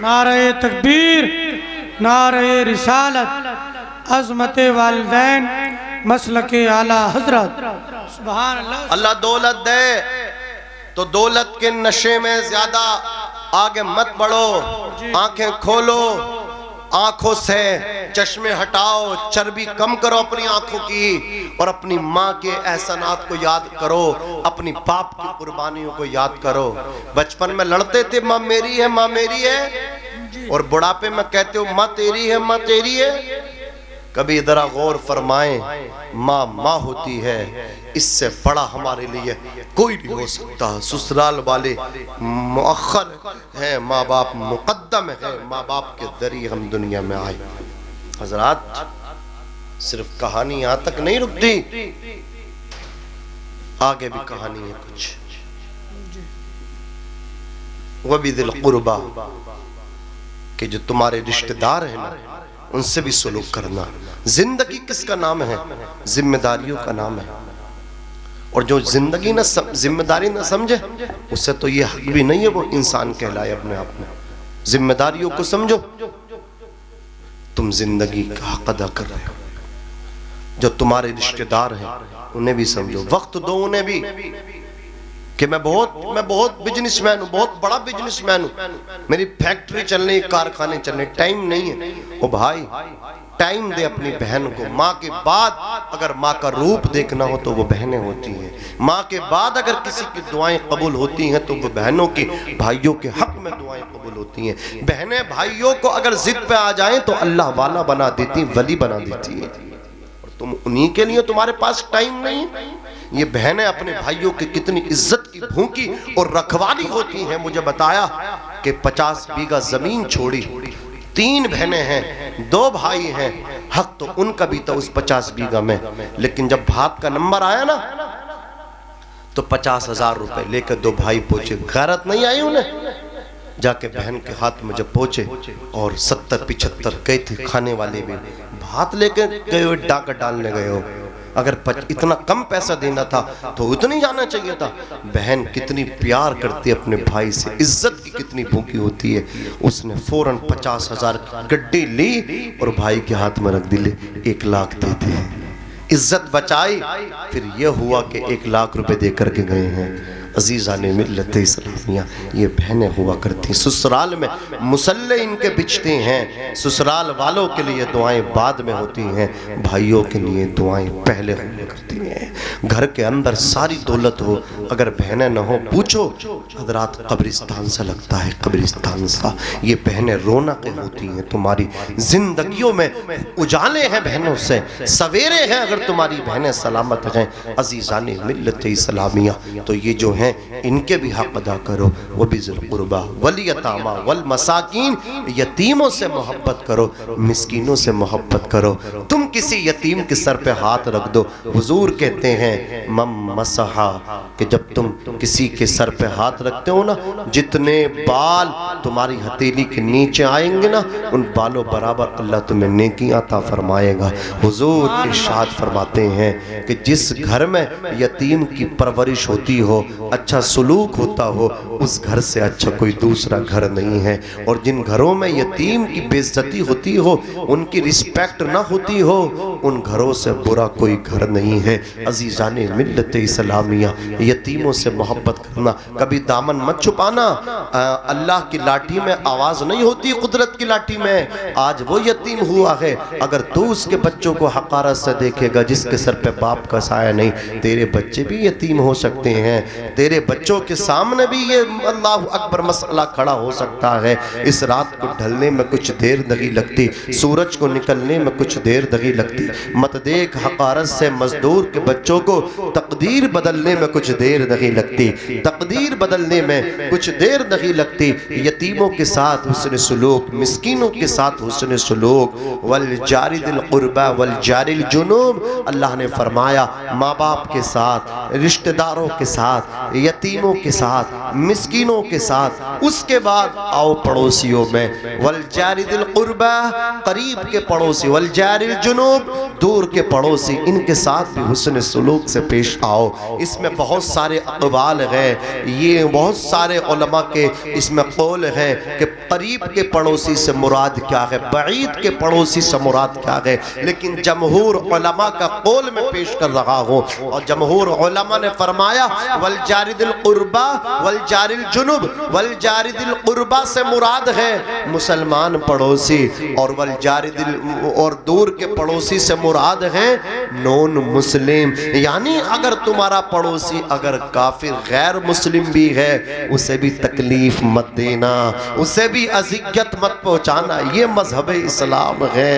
नारे तकबीर, नारे रिसालत, अज़मत वालिदैन, मसलके आला हजरत। सुभान अल्लाह। अल्लाह दौलत दे तो दौलत के नशे में ज्यादा आगे मत बढ़ो। आंखें खोलो, आंखों से चश्मे हटाओ, चर्बी कम करो अपनी आंखों की, और अपनी माँ के एहसानात को याद करो, अपनी बाप की कुर्बानियों को याद करो। बचपन में लड़ते थे माँ मेरी है, माँ मेरी है, और बुढ़ापे में कहते हो माँ तेरी है, माँ तेरी है। कभी जरा गौर फरमाएं, माँ माँ होती है, इससे बड़ा हमारे लिए कोई नहीं हो सकता। ससुराल वाले मुअख्खर हैं, माँ बाप मुकद्दम है, माँ बाप के जरिए हम दुनिया में आए। हजरात, सिर्फ कहानी यहाँ तक नहीं रुकती, आगे भी कहानी है कुछ। वह भी दिल कुर्बा कि जो तुम्हारे रिश्तेदार हैं ना, उनसे भी सुलूक करना। जिंदगी किसका नाम है? जिम्मेदारियों का नाम है। और जो जिंदगी ना जिम्मेदारी ना समझे, उससे तो ये हक भी नहीं है वो इंसान कहलाए अपने आप में। जिम्मेदारियों को समझो, तुम जिंदगी का हक अदा कर रहे हो। जो तुम्हारे रिश्तेदार हैं उन्हें भी समझो, वक्त दो उन्हें भी कि मैं बहुत बिजनेसमैन हूँ, बहुत बड़ा बिजनेसमैन हूँ, मेरी फैक्ट्री चलने, कारखाने चलने, टाइम नहीं है। ओ भाई, टाइम दे अपनी बहन को। माँ के बाद अगर माँ का रूप देखना हो तो वो बहनें होती हैं। माँ के बाद अगर किसी की दुआएं कबूल होती हैं तो वो बहनों की, भाइयों के हक में दुआएं कबूल होती हैं। बहनें भाइयों को अगर जिद पे आ जाएं तो अल्लाह वाला बना देती, वली बना देती है। और तुम उन्हीं के लिए, तुम्हारे पास टाइम नहीं। ये बहनें अपने भाइयों की कितनी इज्जत की भूखी और रखवाली होती हैं। मुझे बताया कि 50 बीघा जमीन छोड़ी, 3 बहनें हैं, 2 भाई हैं, हक तो उनका भी था उस 50 बीघा में। लेकिन जब भाग का नंबर आया ना तो 50,000 रुपए लेकर 2 भाई पहुंचे। गैरत नहीं आई उन्हें। जाके बहन के हाथ में जब पहुंचे और 70-75 गए थे खाने वाले भी, भात लेके गए हो, डाका डालने गए हो। अगर इतना कम पैसा देना था तो उतनी जाना चाहिए था। बहन कितनी प्यार करती है अपने भाई से, इज्जत की कितनी भूखी होती है। उसने फौरन 50,000 गड्डी ली और भाई के हाथ में रख दी, ले 1 लाख देते हैं। इज्जत बचाई। फिर यह हुआ कि 1 लाख रुपए दे करके गए हैं। अजीज़ा ने मिल्लत इस्लामिया, ये बहनें हुआ करती। ससुराल में मुसल्ले इनके बिछते हैं। ससुराल वालों के लिए दुआएं बाद में होती हैं, भाइयों के लिए दुआएं पहले हुआ करती हैं। घर के अंदर सारी दौलत हो, अगर बहनें न हो, पूछो हजरात, कब्रिस्तान सा लगता है, कब्रिस्तान सा। ये बहनें रौनकें होती हैं तुम्हारी जिंदगियों में, उजाले हैं बहनों से, सवेरे हैं अगर तुम्हारी बहनें सलामत हैं। अजीज़ा ने मिल्लत इस्लामिया, तो ये जो है इनके भी हक अदा करो। वो भी ज़ुल-कुर्बा वल यतामा वल मसाकीन, यतीमों से मोहब्बत करो, मिस्कीनों से मोहब्बत करो। तुम किसी यतीम के सर पे हाथ रख दो, हुजूर कहते हैं मम मसहा, कि जब तुम किसी के सर पे हाथ रखते हो ना, जितने बाल तुम्हारी हथेली के नीचे आएंगे ना, उन बालों बराबर अल्लाह तुम्हें नेकियां अता फरमाएगा। हुजूर इरशाद फरमाते हैं कि जिस घर में यतीम की परवरिश होती हो, अच्छा सलूक होता हो, उस घर से अच्छा कोई दूसरा घर नहीं है। और जिन घरों में यतीम की बेइज्जती होती हो, उनकी रिस्पेक्ट ना होती हो, उन घरों से बुरा कोई घर नहीं है। अजीज़ाने मिल्लत इस्लामिया, यतीमों से मोहब्बत करना, कभी दामन मत छुपाना। अल्लाह की लाठी में आवाज़ नहीं होती, कुदरत की लाठी में। आज वो यतीम हुआ है, अगर तू उसके बच्चों को हकारत से देखेगा जिसके सर पे बाप का साया नहीं, तेरे बच्चे भी यतीम हो सकते हैं। तेरे बच्चों के सामने भी ये अल्लाह अकबर मसला खड़ा हो सकता है। इस रात को ढलने में कुछ देर नहीं लगती, सूरज को निकलने में कुछ देर नहीं लगती। मत देख हकारत से मजदूर के बच्चों को, तकदीर बदलने में कुछ देर नहीं लगती, तकदीर बदलने में कुछ देर नहीं लगती। यतीमों के साथ हुस्न सलूक, मिस्कीनों के साथ हुस्न सलूक। वल जारि दिल कुर्बा वल जारिल जुनूब, अल्लाह ने फरमाया माँ बाप के साथ, रिश्तेदारों के साथ, यतीमों के साथ, मिस्कीनों के साथ, उसके बाद आओ पड़ोसियों में। वल जारि दिल कुर्बा, करीब के पड़ोसी, वल जारिल जुनूब, दूर के पड़ोसी, इनके साथ भी हुस्न सलूक से पेश आओ। इसमें बहुत सारे अक़वाल हैं, ये बहुत सारे उलमा के इसमें कौल है कि करीब के पड़ोसी से मुराद क्या है, बईद के पड़ोसी से मुराद क्या है, लेकिन जमहूर उलमा का कौल में पेश कर रहा हूँ। और जमहूर उलमा ने फरमाया वल जारिदिल कुर्बा वल जारिल जुनुब, वल जारिदिल कुर्बा से मुराद है मुसलमान पड़ोसी, और वल जारिदिल और दूर के पड़ोसी से मुराद है नॉन मुस्लिम। यानी अगर तुम्हारा पड़ोसी अगर काफिर गैर मुस्लिम भी है, उसे भी तकलीफ मत देना, उसे भी अजियत मत पहुंचाना, ये मजहब इस्लाम है।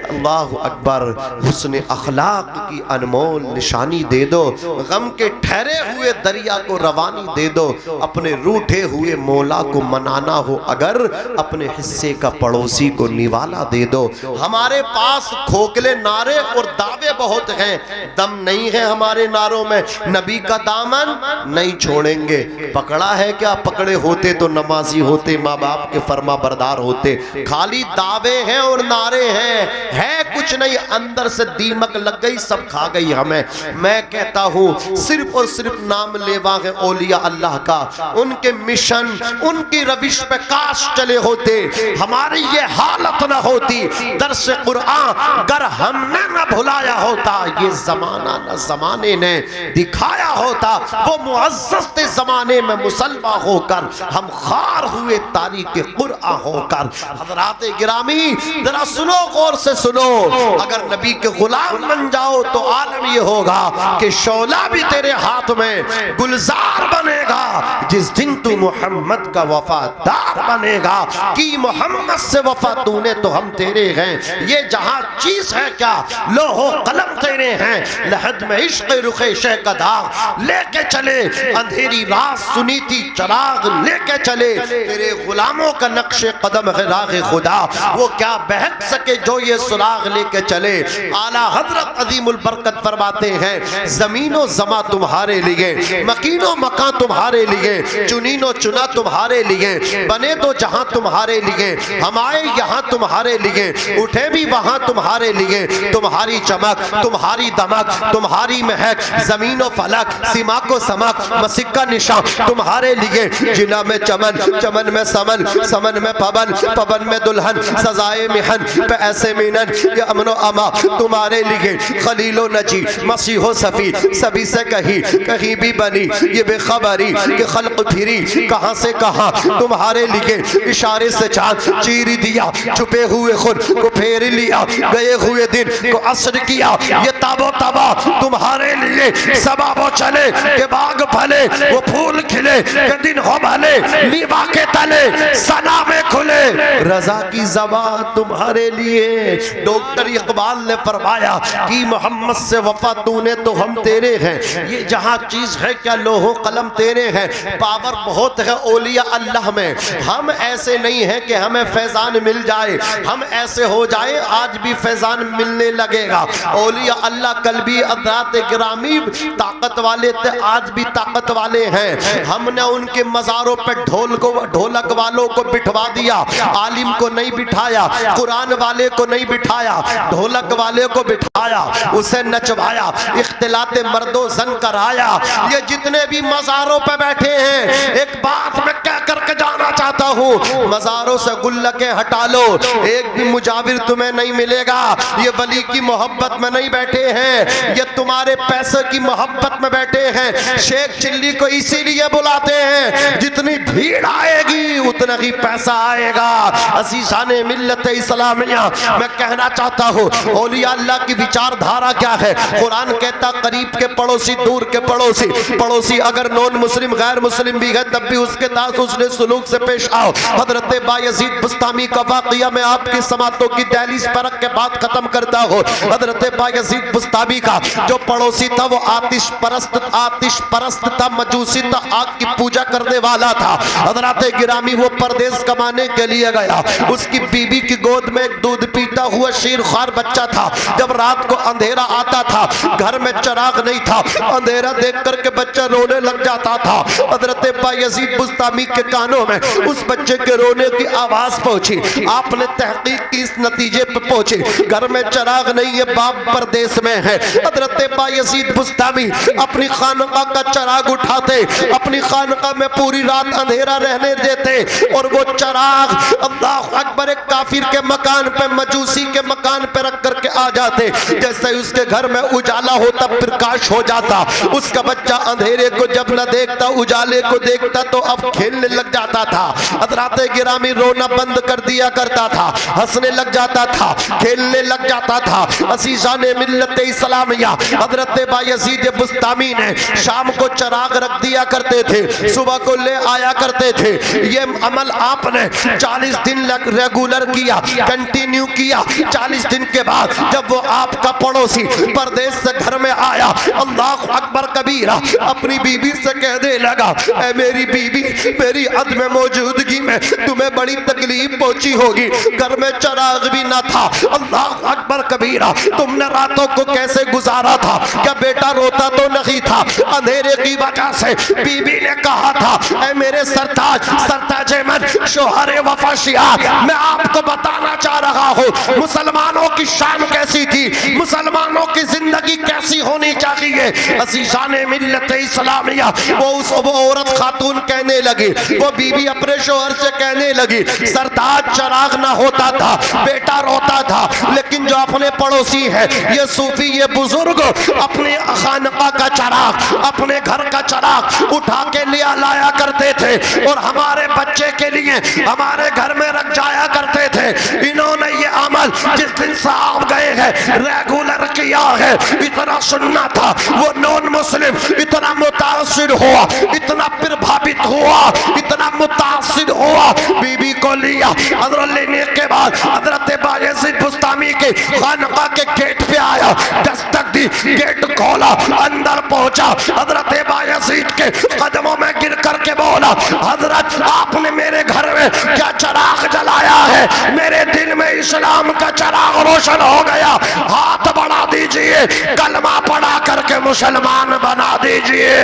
अल्लाह अकबर। हुस्न अखलाक की अनमोल निशानी दे दो, गम के ठहरे हुए दरिया को रवानी दे दो, अपने रूठे हुए मौला को मनाना हो अगर, अपने हिस्से का पड़ोसी को निवाला दे दो। हमारे पास खोखले नारे और दावे बहुत हैं, दम नहीं है हमारे नारों में, नबी का दामन नहीं छोड़ेंगे। पकड़ा है क्या? पकड़े होते तो नमाजी होते, माँ बाप के फरमा बरदार होते। खाली दावे हैं और नारे हैं, है कुछ नहीं, अंदर से दीमक लग गई, सब खा गई हमें। मैं कहता हूँ सिर्फ और सिर्फ नाम लेवा है औलिया अल्लाह का, उनके मिशन, उनकी रविश पे काश चले होते, हमारी ये हालत न होती। दर्स कुरान अगर हमने न भुलाया होता, ये जमाना न जमाने ने दिखाया होता, वो मुअज़्ज़ज़ जमाने में मुसलमान होकर हम खार हुए तारीख कुरान होकर। हज़रात गिरामी जरा सुनो, गौर से सुनो, अगर नबी के गुलाम बन जाओ तो आलम ये होगा कि शौला भी तेरे हाथ में गुलजार बनेगा जिस दिन तू मोहम्मद का वफादार बनेगा। कि मोहम्मद से वफा तूने तो हम तेरे हैं, ये जहां चीज है क्या, लोहो कलम तेरे हैं, लहद में इश्क रुखे शह का दाग लेके चले, अंधेरी रात सुनी थी चराग लेके चले, तेरे गुलामों का नक्शे कदम है राग खुदा, वो क्या बहक सके जो ये सुराग लेके चले। आला हजरत अजीमुल बरकत फरमाते हैं जमीनो जमा तुम्हारे लिए, मकीनो मकान तुम्हारे लिए, चुनीनो चुना तुम्हारे लिए, बने तो जहां तुम्हारे लिए, हम आए यहाँ तुम्हारे लिए, उठे भी वहां तुम्हारे लिए। तुम्हारी चमक, तुम्हारी दमक, तुम्हारी महक, जमीनो फलक, सीमा को समक, मसिक का निशान तुम्हारे लिए। जिना में चमन, चमन में समन, समन में पवन, पवन में दुल्हन, सजाए मिहन पे ऐसे मीनन, ये अमनो अमा तुम्हारे लिए। खलीलो नजी मसीहो सफी, सभी से कहीं भी बनी ये बेखबरी कि खल्क फिरी कहां से कहां तुम्हारे लिए। इशारे से चांद चीर दिया, छुपे हुए खुद को फेर लिया, गए हुए दिन को असर किया, ये ताबो तबा तुम्हारे लिए। सबाबो चले के बाग फले, वो फूल खिले के दिन हो भले, लीवा के तले सना में खुले, रजा की ज़बान तुम्हारे लिए। डॉक्टर इकबाल ने फरमाया कि मोहम्मद से वफा तूने तो हम तेरे हैं, ये जहां चीज है क्या लोहो कलम तेरे हैं। पावर बहुत है औलिया अल्लाह में, हम ऐसे नहीं है कि हमें फैजान मिल जाए, हम ऐसे हो जाए आज भी फैजान मिलने लगेगा। औलिया अल्लाह कल भी हज़रात गिरामी ताकत वाले थे, आज भी ताकत वाले हैं। हमने उनके मज़ारों पे ढोलक वालों को बिठवा दिया, आलिम को नहीं बिठाया, कुरान वाले को नहीं बिठाया, ढोलक वाले को बिठाया, उसे नचवाया, इख्तिलाते मर्दो जन कराया। ये जितने भी मज़ारों पे बैठे हैं, एक बात मैं कह करके जाना चाहता हूँ, मज़ारों से गुल्लके हटा लो, एक भी मुजाविर तुम्हें नहीं मिलेगा। ये वली की मोहब्बत में नहीं बैठे हैं, ये तुम्हारे पैसे की मोहब्बत में बैठे हैं। शेख चिल्ली को इसीलिए बुलाते हैं, जितनी भीड़ आएगी उतना ही पैसा आएगा। अज़ीज़ाने मिल्लत इस्लामिया, मैं कहना चाहता हूँ औलिया अल्लाह की विचारधारा क्या है। कुरान कहता करीब के पड़ोसी, दूर के पड़ोसी, पड़ोसी अगर नॉन मुस्लिम गैर मुस्लिम भी है तब भी उसके साथ उसने सुलूक से पेश आओ। हजरत बायजीद बुस्तामी का वाकया मैं आपकी समातों की दहलीज पर रख के बात खत्म करता हूँ। हजरत बायजीद बुस्तामी का जो पड़ोसी था वो आतिश परस्त था, मजूसी था, आग की पूजा करने वाला था। हजरत गिरामी वो परदेश कमाने के लिए गया। उसकी बीबी की गोद में एक दूध पीता हुआ शीरख्वार बच्चा था। जब रात को अंधेरा आता था, घर में चिराग नहीं था, अंधेरा देख करके बच्चा रोने लग जाता था। हजरत बायजीद बुस्तामी के कानों में उस बच्चे के रोने की आवाज पहुंची। आपने तहकीक की, इस नतीजे पर पहुंचे घर में चिराग नहीं है, बाप परदेश में है। हजरत बायजीद बुस्तामी अपनी खानका का चिराग उठाते, अपनी खानका में पूरी रात अंधेरा रहने देते और वो चिराग अल्लाह अकबर एक काफिर के मकान पे, मजूसी के मकान पे रख करके आ जाते। जैसे उसके घर में उजाला होता, प्रकाश हो जाता। उसका बच्चा अंधेरे को जब न देखता, उजाले को देखता तो अब खेलने लग जाता था। हजरत गिरामी रोना बंद कर दिया करता था, हंसने लग जाता था, खेलने लग जाता था। असीजान मिल्लत इस्लामिया हजरत बायजीद बुस्तामी ने शाम को चिराग रख दिया करते थे, सुबह को ले आया करते थे। ये अमल आपने 40 दिन रेगुलर किया, कंटिन्यू किया। 40 दिन के बाद जब वो आपका पड़ोसी परदेश से घर में आया, अल्लाह अकबर कबीरा अपनी बीबी से कहने लगा, ऐ मेरी बीबी, मेरी अदम मौजूदगी में तुम्हें बड़ी तकलीफ पहुंची होगी, घर में चिराग भी ना था। अल्लाह अकबर कबीरा, तुमने रातों को कैसे गुजारा था? क्या बेटा रोता तो नहीं था? अंधेरे की वजह से बीबी ने कहा था, ऐ मेरे सरताज अहमद शोहरे वफाशियार, मैं आपको बताना चाह रहा हूँ मुसलमानों की शान कैसी थी, मुसलमानों की जिंदगी कैसी होनी चाहिए। असीजान मिल्लत इस्लामिया वो औरत खातून कहने लगी, वो बीबी अपने शोहर से कहने लगी, सरताज चिराग ना होता था, बेटा रोता था, लेकिन जो अपने पड़ोसी है, ये सूफी, ये बुजुर्ग अपने खानका का चिराग, अपने घर का चिराग उठा के लिया लाया करते थे और हमारे बच्चे के लिए हमारे घर में रख जाया करते थे। इन्होंने ये अमल जिस दिन से आप गए हैं रेगुलर किया है। इतना सुनना था, वो नॉन मुस्लिम इतना मुतासिर हुआ, इतना प्रभावित हुआ, इतना मुतासिर हुआ, बीबी को लिया। हजरत लेने के बाद हजरत बायजीद बुस्तामी के खानका के गेट पे आया, दस्तक दी, गेट खोला, अंदर पहुंचा। हजरत बायजीद के कदमों में गिर करके बोला, हजरत आपने मेरे घर में क्या चिराग जलाया है? मेरे दिल में इस्लाम का चिराग रोशन हो गया। हाथ बढ़ा दीजिए, कलमा पढ़ा करके मुसलमान बना दीजिए।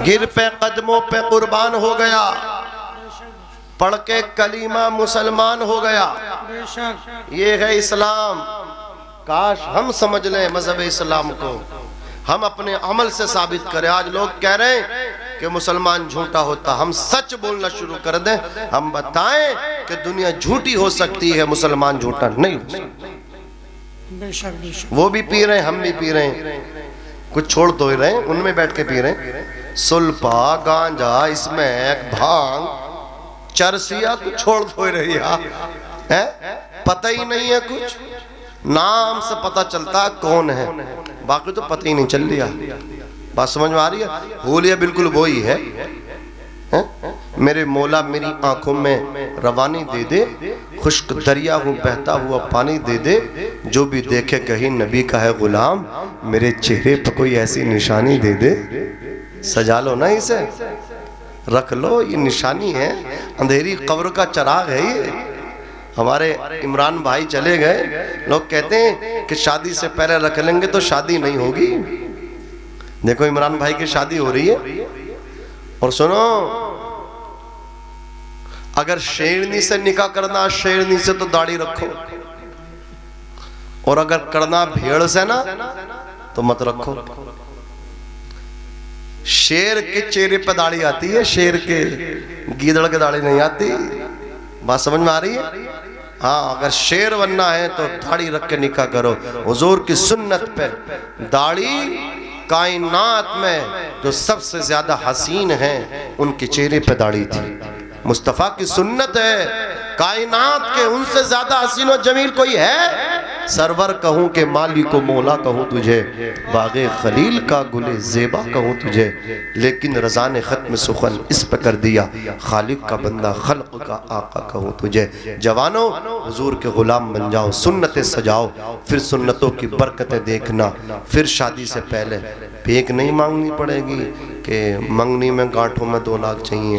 गिर पे कदमों पे कुर्बान हो गया, पढ़ के कलीमा मुसलमान हो गया। ये है इस्लाम। काश हम समझ लें मजहब इस्लाम को, हम अपने अमल से साबित करें। आज लोग कह रहे हैं कि मुसलमान झूठा होता, हम सच बोलना शुरू कर दें, हम बताएं कि दुनिया झूठी हो सकती है, मुसलमान झूठा नहीं हो सकता। वो भी पी रहे हैं, हम भी पी रहे हैं, कुछ छोड़ तो ही रहे हैं, उनमें बैठ के पी रहे हैं। सुल्फा, गांजा, स्मैक, भांग, चरसिया कुछ छोड़ तो ही रही है, पता ही नहीं है, कुछ नाम से पता चलता कौन है, बाकी तो पता ही नहीं चल रहा। बात समझ में आ रही है? होलिया बिल्कुल वो ही है। मेरे मौला मेरी आंखों में रवानी दे दे, खुश्क दरिया हूँ बहता हुआ पानी दे दे, जो भी देखे कहीं नबी का है गुलाम, मेरे चेहरे पर कोई ऐसी निशानी दे दे। सजा लो ना इसे, रख लो, ये निशानी है, अंधेरी कब्र का चिराग है ये। हमारे इमरान भाई चले गए, लोग कहते हैं कि शादी से पहले रख लेंगे तो शादी नहीं होगी। देखो इमरान भाई की शादी हो रही है, और सुनो, अगर शेरनी से निकाह करना, शेरनी से तो दाढ़ी रखो, और अगर करना भेड़ से ना तो मत रखो। शेर के चेहरे पे दाढ़ी आती है, शेर के, गीदड़ के दाढ़ी नहीं आती। बात समझ में आ रही है? हाँ, अगर शेर बनना है तो दाढ़ी रख के निकाह करो। हुजूर की सुन्नत पे दाढ़ी, कायनात में जो सबसे ज्यादा हसीन है उनके चेहरे पे दाढ़ी थी। मुस्तफा की सुन्नत है, कायनात के उनसे ज्यादा हसीन और जमील कोई है? सरवर कहूँ के माली को मौला कहूँ तुझे, बागे खलील का गुले ज़ेबा कहूँ तुझे, लेकिन रज़ा ने ख़त्म सुखन इस पर कर दिया, खालिक का बंदा खल्क़ का आका कहूँ तुझे। जवानों, हुजूर के ग़ुलाम बन जाओ, सुन्नतें सजाओ, फिर सुन्नतों की बरकतें देखना। फिर शादी से पहले भीख नहीं मांगनी पड़ेगी कि मंगनी में गांठों में 2 लाख चाहिए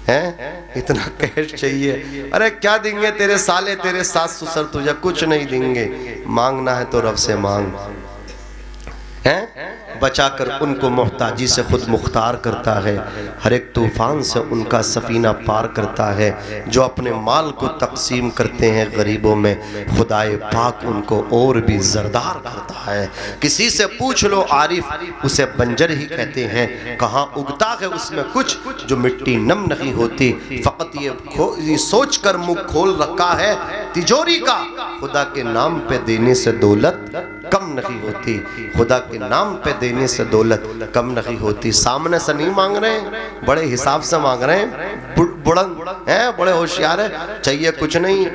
हैं, इतना कैश चाहिए। अरे क्या देंगे तेरे साले, तेरे सास ससुर तुझे कुछ नहीं देंगे। मांगना है तो रब से मांग, हैं बचाकर उनको मोहताजी से खुद मुख्तार करता है, हर एक तूफ़ान से उनका सफ़ीना पार करता है। जो अपने माल को तकसीम करते हैं गरीबों में, खुदाए पाक उनको और भी ज़रदार करता है। किसी से पूछ लो आरिफ, उसे बंजर ही कहते हैं। कहाँ उगता है उसमें कुछ जो मिट्टी नम नहीं होती। फ़कत ये सोच कर मुँह खोल रखा है तिजोरी का, खुदा के नाम पे देने से दौलत कम नहीं होती। खुदा के नाम पे देने से दौलत कम नहीं होती। सामने से नहीं मांग रहे, बड़े हिसाब से मांग रहे हैं, बुड़न हैं, बड़े होशियार है, चाहिए कुछ नहीं।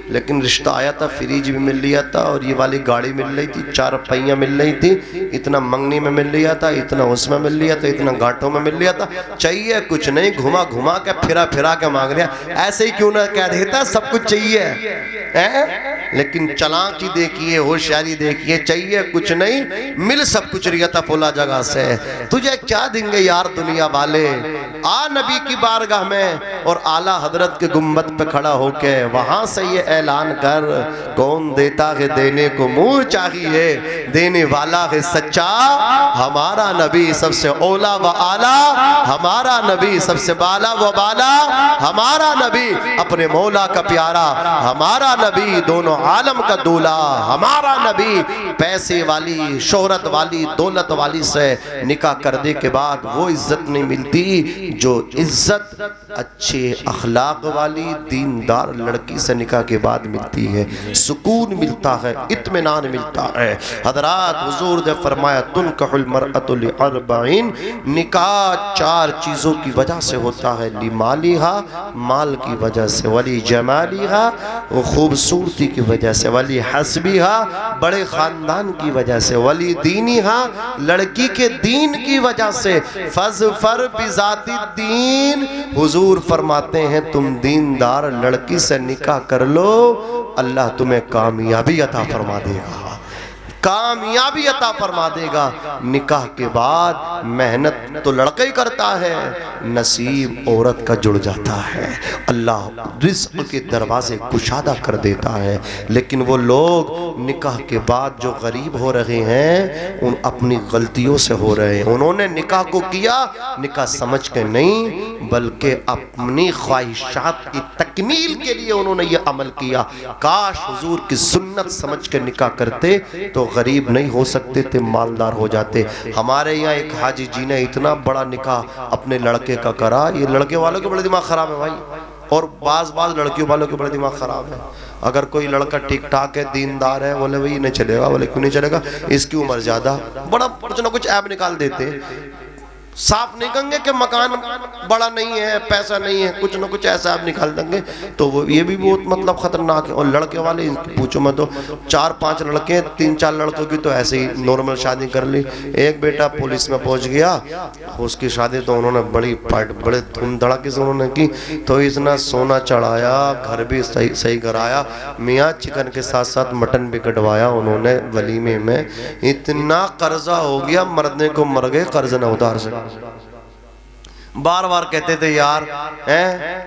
लेकिन रिश्ता आया था, फ्रिज भी मिल लिया था, और ये वाली गाड़ी मिल रही थी, 4 पहिया मिल रही थी, इतना मंगनी में मिल लिया था, इतना उसमें मिल लिया था, इतना गांठों में मिल लिया था। चाहिए कुछ नहीं, घुमा घुमा के फिरा के मांग लिया। ऐसे ही क्यों ना कह देता सब कुछ चाहिए है? लेकिन चालाकी देखिए, होशियारी देखिए, चाहिए कुछ नहीं, मिल सब कुछ रियता फुला जगह से। तुझे क्या देंगे यार दुनिया वाले। आ नबी की बारगाह में और आला हजरत के गुम्बद पे खड़ा होके वहां से ये ऐलान कर, कौन देता है देने को मुंह चाहिए, देने वाला है सच्चा हमारा नबी सबसे ओला व आला, हमारा नबी सबसे बाला व बाला, हमारा नबी अपने मौला का प्यारा, हमारा नबी दोनों आलम का दूल्हा, हमारा नबी पैसे वाली, शोहरत वाली, दौलत वाली से निकाह करने के बाद वो इज्जत नहीं मिलती जो इज्जत अच्छे अखलाक वाली दीनदार लड़की से निकाह के बाद मिलती है। सुकून मिलता है, इत्मीनान मिलता है। हजरात, हुजूर ने फरमाया तुनकहुल मरअतु लिअरबईन, निकाह 4 चीज़ों की वजह से होता है। लिमालिहा, माल की वजह से, वली जमालिहा, वो खूबसूरती की वजह से, वली हस्बिहा, बड़े ख़ानदान की वजह से, वली दीनिहा, लड़की के दीन की वजह से, फज़फर बिज़ाति दीन। हुजूर फरमाते हैं तुम दीनदार लड़की से निकाह कर लो, अल्लाह तुम्हें कामयाबी अता फरमा देगा, कामयाबी अता फरमा देगा। निकाह के बाद मेहनत तो लड़का ही करता है, नसीब औरत का जुड़ जाता है। अल्लाह रिज़्क़ के दरवाजे कुशादा कर देता है। लेकिन वो लोग निकाह के बाद जो गरीब हो रहे हैं, उन अपनी गलतियों से हो रहे हैं। उन्होंने निकाह को किया निकाह समझ के नहीं, बल्कि अपनी ख्वाहिशात की तकमील के लिए उन्होंने ये अमल किया। काश हुजूर की सुन्नत समझ के निकाह करते तो गरीब नहीं हो सकते थे, मालदार हो जाते। हमारे यहाँ एक हाजी जी ने इतना बड़ा निकाह अपने लड़के का करा। ये लड़के वालों के बड़े दिमाग खराब है भाई, और बाज लड़कियों वालों के बड़े दिमाग खराब है। अगर कोई लड़का ठीक ठाक है, दीनदार है, बोले भाई नहीं चलेगा, बोले क्यों नहीं चलेगा, इसकी उम्र ज्यादा, बड़ा कुछ ना कुछ ऐप निकाल देते। साफ नहीं कहेंगे कि मकान बड़ा नहीं है, पैसा नहीं है, कुछ ना कुछ ऐसा आप निकाल देंगे, तो वो ये भी बहुत मतलब खतरनाक है। और लड़के वाले पूछो मत, तो 4-5 लड़के, 3-4 लड़कों की तो ऐसे ही नॉर्मल शादी कर ली। एक बेटा पुलिस में पहुंच गया, उसकी शादी तो उन्होंने बड़े धूम धड़ाके से उन्होंने की, तो इतना सोना चढ़ाया, घर भी सही कराया, मियाँ चिकन के साथ साथ मटन भी कटवाया उन्होंने वलीमे में। इतना कर्जा हो गया, मरने को मर गए, कर्ज न उतार सके। बार बार कहते थे यार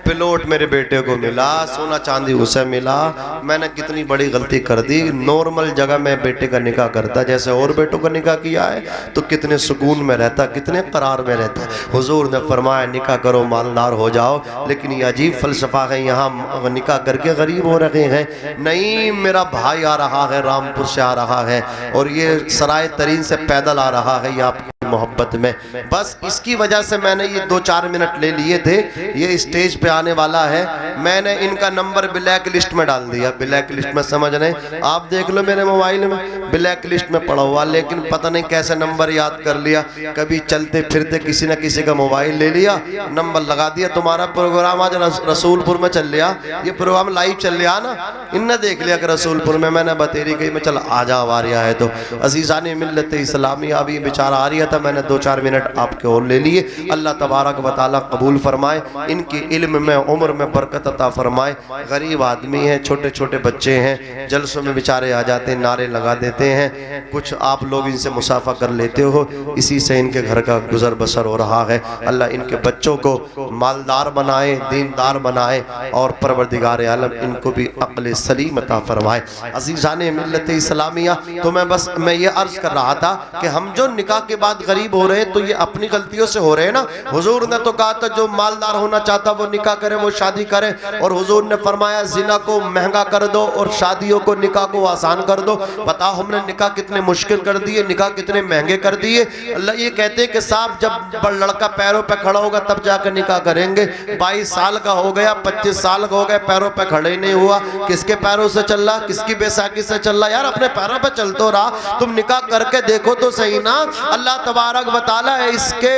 पिलोट मेरे बेटे को मिला, सोना चांदी उसे मिला, मैंने कितनी बड़ी गलती कर दी। नॉर्मल जगह में बेटे का निकाह करता, जैसे और बेटों का निकाह किया है, तो कितने सुकून में रहता, कितने करार में रहता। हुजूर ने फरमाया निकाह करो, मालदार हो जाओ। लेकिन ये अजीब फलसफा है, यहाँ निकाह करके गरीब हो रहे हैं। नहीं, मेरा भाई आ रहा है, रामपुर से आ रहा है, और ये सराय तरीन से पैदल आ रहा है, ये आपकी मोहब्बत में। बस इसकी वजह से मैंने ये 2-4 मिनट ले लिए थे। ये स्टेज पे आने वाला है, मैंने इनका नंबर ब्लैक लिस्ट में डाल दिया। ब्लैक लिस्ट में समझ रहे, आप देख लो मेरे मोबाइल में ब्लैक लिस्ट में पड़ा हुआ, लेकिन पता नहीं कैसे नंबर याद कर लिया। कभी चलते फिरते किसी न किसी का मोबाइल ले लिया, नंबर लगा दिया, तुम्हारा प्रोग्राम आज रसूलपुर में चल लिया, ये प्रोग्राम लाइव चल लिया ना, इनने देख लिया कि रसूलपुर में। मैंने बतेरी गई मैं चल आ जा आ रहा है तो अजीज़ान मिल्लत इस्लामी अभी बेचारा आ रहा था, मैंने 2-4 मिनट आपके और ले लिए। अल्लाह तबारक व तआला कबूल फरमाए, इनकी इल्म में उम्र में बरकत अता फरमाए। गरीब आदमी हैं, छोटे छोटे बच्चे हैं, जलसों में बेचारे आ जाते हैं, नारे लगा देते हैं, कुछ आप लोग इनसे मुसाफा कर लेते हो, इसी से इनके घर का गुजर बसर हो रहा है। अल्लाह इनके बच्चों को मालदार बनाए, दीनदार बनाए और परवरदिगार आलम इनको भी अक्ल सलीम अता फरमाए। अज़ीज़ान मिल्लत इस्लामिया, तो मैं ये अर्ज कर रहा था कि हम जो निकाह के बाद गरीब हो रहे हैं तो ये अपनी गलतियों से हो रहे हैं ना। हुजूर ने तो कहा था जो मालदार होना चाहता वो निकाह करे, वो शादी करे, और हुजूर ने फरमाया जिना को महंगा कर दो और शादियों को निकाह को आसान कर दो। बताओ हमने निकाह कितने मुश्किल कर दिए, निकाह कितने महंगे कर दिए। अल्लाह ये कहते हैं कि साहब जब लड़का पैरों पे खड़ा होगा तब जाकर निकाह करेंगे। 22 साल का हो गया, 25 साल का हो गया, पैरों पे खड़े ही नहीं हुआ, किसके पैरों से चल रहा, किसकी बैसाखी से चल रहा? यार अपने पैरों पे चल तो रहा, तुम निकाह करके देखो तो सही ना। अल्लाह तबारक व तआला इसके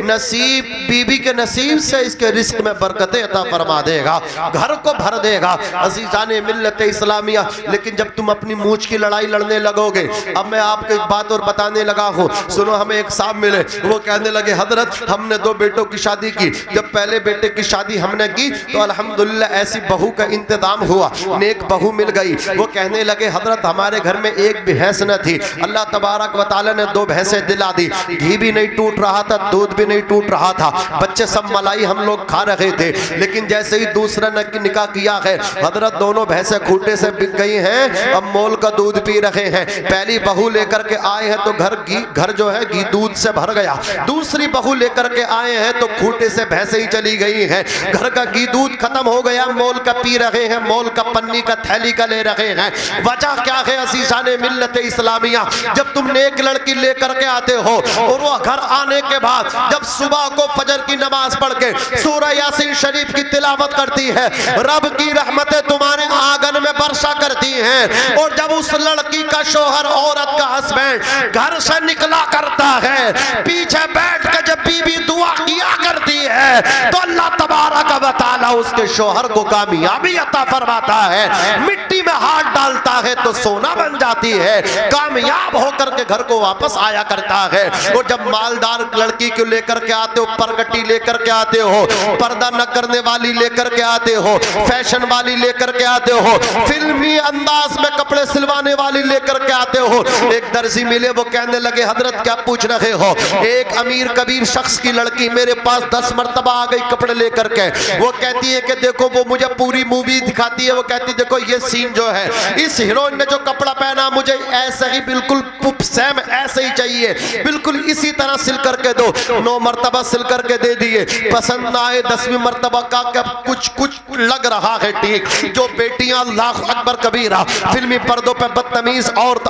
नसीब, बीबी के नसीब से इसके रिस्क में बरकतें अता फरमा देगा, घर को भर देगा। अज़ीज़ान मिल्लत इस्लामिया, लेकिन जब तुम अपनी मूंछ की लड़ाई लड़ने लगोगे, अब मैं आपको एक बात और बताने लगा हूँ, सुनो। हमें एक साहब मिले, वो कहने लगे हजरत हमने 2 बेटों की शादी की, जब पहले बेटे की शादी हमने की तो अल्हम्दुलिल्लाह ऐसी बहू का इंतजाम हुआ, नेक बहू मिल गई। वो कहने लगे हजरत हमारे घर में एक भी भैंस न थी, अल्लाह तबारक व तआला ने 2 भैंसें दिला दी, घी भी नहीं टूट रहा था, दूध भी नहीं टूट रहा था, बच्चे सब मलाई हम लोग खा रहे थे। लेकिन जैसे ही दूसरा निकाह किया है हजरत दोनों भैंसें खूंटे से बिक गई हैं, अब मोल का दूध पी रहे हैं। पहली बहू लेकर के आए हैं तो घर जो है घी दूध से भर गया, दूसरी बहू लेकर के आए हैं तो खूंटे से भैंसें ही चली गई हैं, घर का घी दूध खत्म हो गया, मोल का पी रहे हैं, मोल का पन्नी का थैली का ले रहे हैं। वजह क्या है अज़ीज़ान मिल्लत इस्लामिया? जब तुम नेक लड़की लेकर के आते हो और वो घर आने के बाद जब सुबह को फजर की नमाज पढ़ के सूरह यासीन शरीफ की तिलावत करती है, रब की रहमतें तुम्हारे आंगन में वर्षा करती हैं, और जब उस लड़की का शोहर, औरत का हस्बैंड घर से निकला करता है, पीछे बैठ के जब बीवी दुआ किया करती है तो अल्लाह तबारक व तआला उसके शोहर को कामयाबी अता फरमाता है। मिट्टी में हाथ डालता है तो सोना बन जाती है, कामयाब होकर के घर को वापस आया करता है। और जब मालदार लड़की को लेकर के आते हो, परगटी लेकर के आते हो, पर्दा न करने वाली लेकर के आते हो, फैशन वाली लेकर के आते हो, फिल्मी अंदाज में कपड़े सिलवाने वाली लेकर के आते हो। एक दर्जी मिले, वो कहने लगे हजरत क्या पूछ रहे हो? एक अमीर कबीर शख्स की लड़की मेरे पास 10 मरतबा आ गई कपड़े लेकर के। वो कहती है कि देखो, वो मुझे पूरी मूवी दिखाती है, वो कहती देखो ये सीन जो है, इस हीरोइन ने जो कपड़ा पहना मुझे ऐसा ही बिल्कुल सेम ऐसे ही चाहिए, बिल्कुल इसी तरह सिल करके दो। 9 मरतबा सिल करके दे दिए, पसंद ना आए 10वीं मरतबा का क्या कुछ लग रहा है ठीक। जो बेटियां अल्लाह अकबर कबीरा फिल्मी पर्दों पे बदतमीज और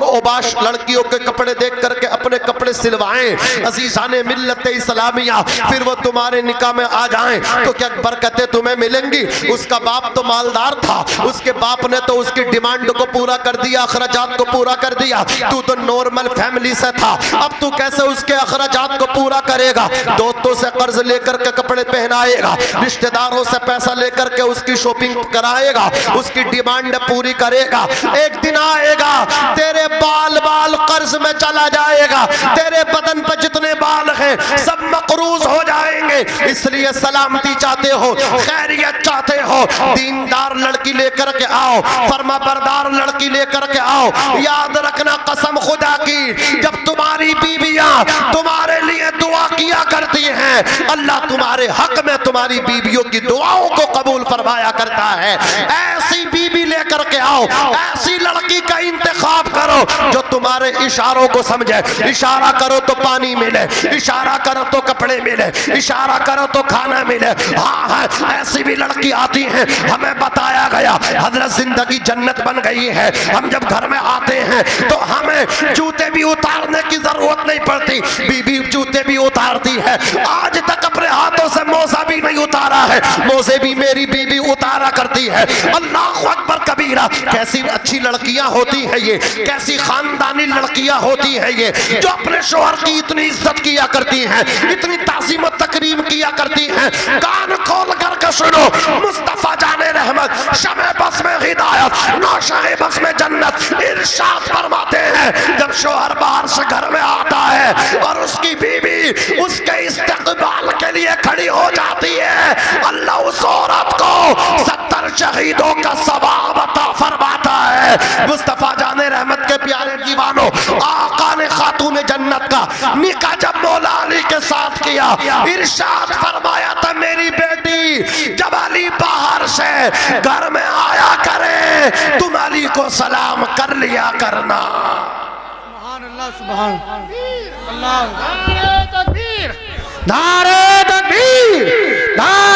ओबाश लड़कियों के कपड़े देख करके अपने कपड़े सिलवाएं अज़ीज़ान मिल्लत इस्लामिया, फिर वो तुम्हारे निकाह में आ जाएं तो क्या बरकतें तुम्हें मिलेंगी? उसका बाप तो मालदार था, उसके बाप ने तो उसकी डिमांड को पूरा कर दिया, अखराजात को पूरा कर दिया। तू तो नॉर्मल फैमिली से था, अब तू कैसे उसके अखराजात को पूरा करेगा? दोस्तों से कर्ज लेकर के कपड़े पहनाएगा, रिश्तेदारों से पैसा लेकर के उसकी शॉपिंग कराएगा, उसकी डिमांड पूरी करेगा। एक दिन आएगा तेरे बाल कर्ज में चला जाएगा, तेरे बदन पर जितने बाल हैं सब मकरूज हो जाएंगे। इसलिए सलामती चाहते हो, खैरियत चाहते हो, दीनदार लड़की लेकर के आओ, फरमा बरदार लड़की लेकर के आओ। याद रखना कसम खुदा की, जब तुम्हारी बीवियां तुम्हारे लिए दुआ किया करती हैं, अल्लाह तुम्हारे हक में तुम्हारी बीवियों की दुआओं को कबूल फरमाया करता है। ऐसी बीवी लेकर के आओ, ऐसी लड़की का इंतखाब करो जो तुम्हारे इशारों को समझे। इशारा करो तो पानी मिले, इशारा करो तो कपड़े मिले, इशारा करो तो खाना मिले। हाँ हाँ, ऐसी भी लड़की आती है, हमें बताया गया हजरत जिंदगी जन्नत बन गई है। हम जब घर में आते हैं तो हमें जूते भी उतारने की जरूरत नहीं पड़ती, बीबी जूते भी उतारती है। आज तक अपने हाथों से मोजा भी नहीं उतारा है, मोजे भी मेरी बीवी उतारा करती है। अल्लाह अकबर कबीरा। कैसी अच्छी लड़कियां होती है ये, कैसी खानदानी लड़कियां होती है ये, जो अपने शोहर की इतनी इज्जत किया करती हैं, इतनी ताज़ीम तकरीम किया करती हैं। कान खोल कर के सुनो, मुस्तफा जाने रहमत, शमे बस में हिदायत, नौशाहे बस में जन्नत इरशाद फरमाते हैं, जब शोहर बाहर से घर में आता है और उसकी बीवी उसके इस्तकबाल के लिए खड़ी हो जाती है, अल्लाह उस औरत को 70 शहीदों का सवाब अता फरमाता है। मुस्तफा जाने रहमत के प्यारे दीवानों, आका ने खातून जन्नत का निकाह जब मौला अली के साथ किया, इरशाद फरमाया था, मेरी बेटी जब अली बाहर से घर में आया करे, तुम अली को सलाम कर लिया करना। सुभान अल्लाह, सुभान अल्लाह। नारे तकबीर, नारे तकबीर, नारे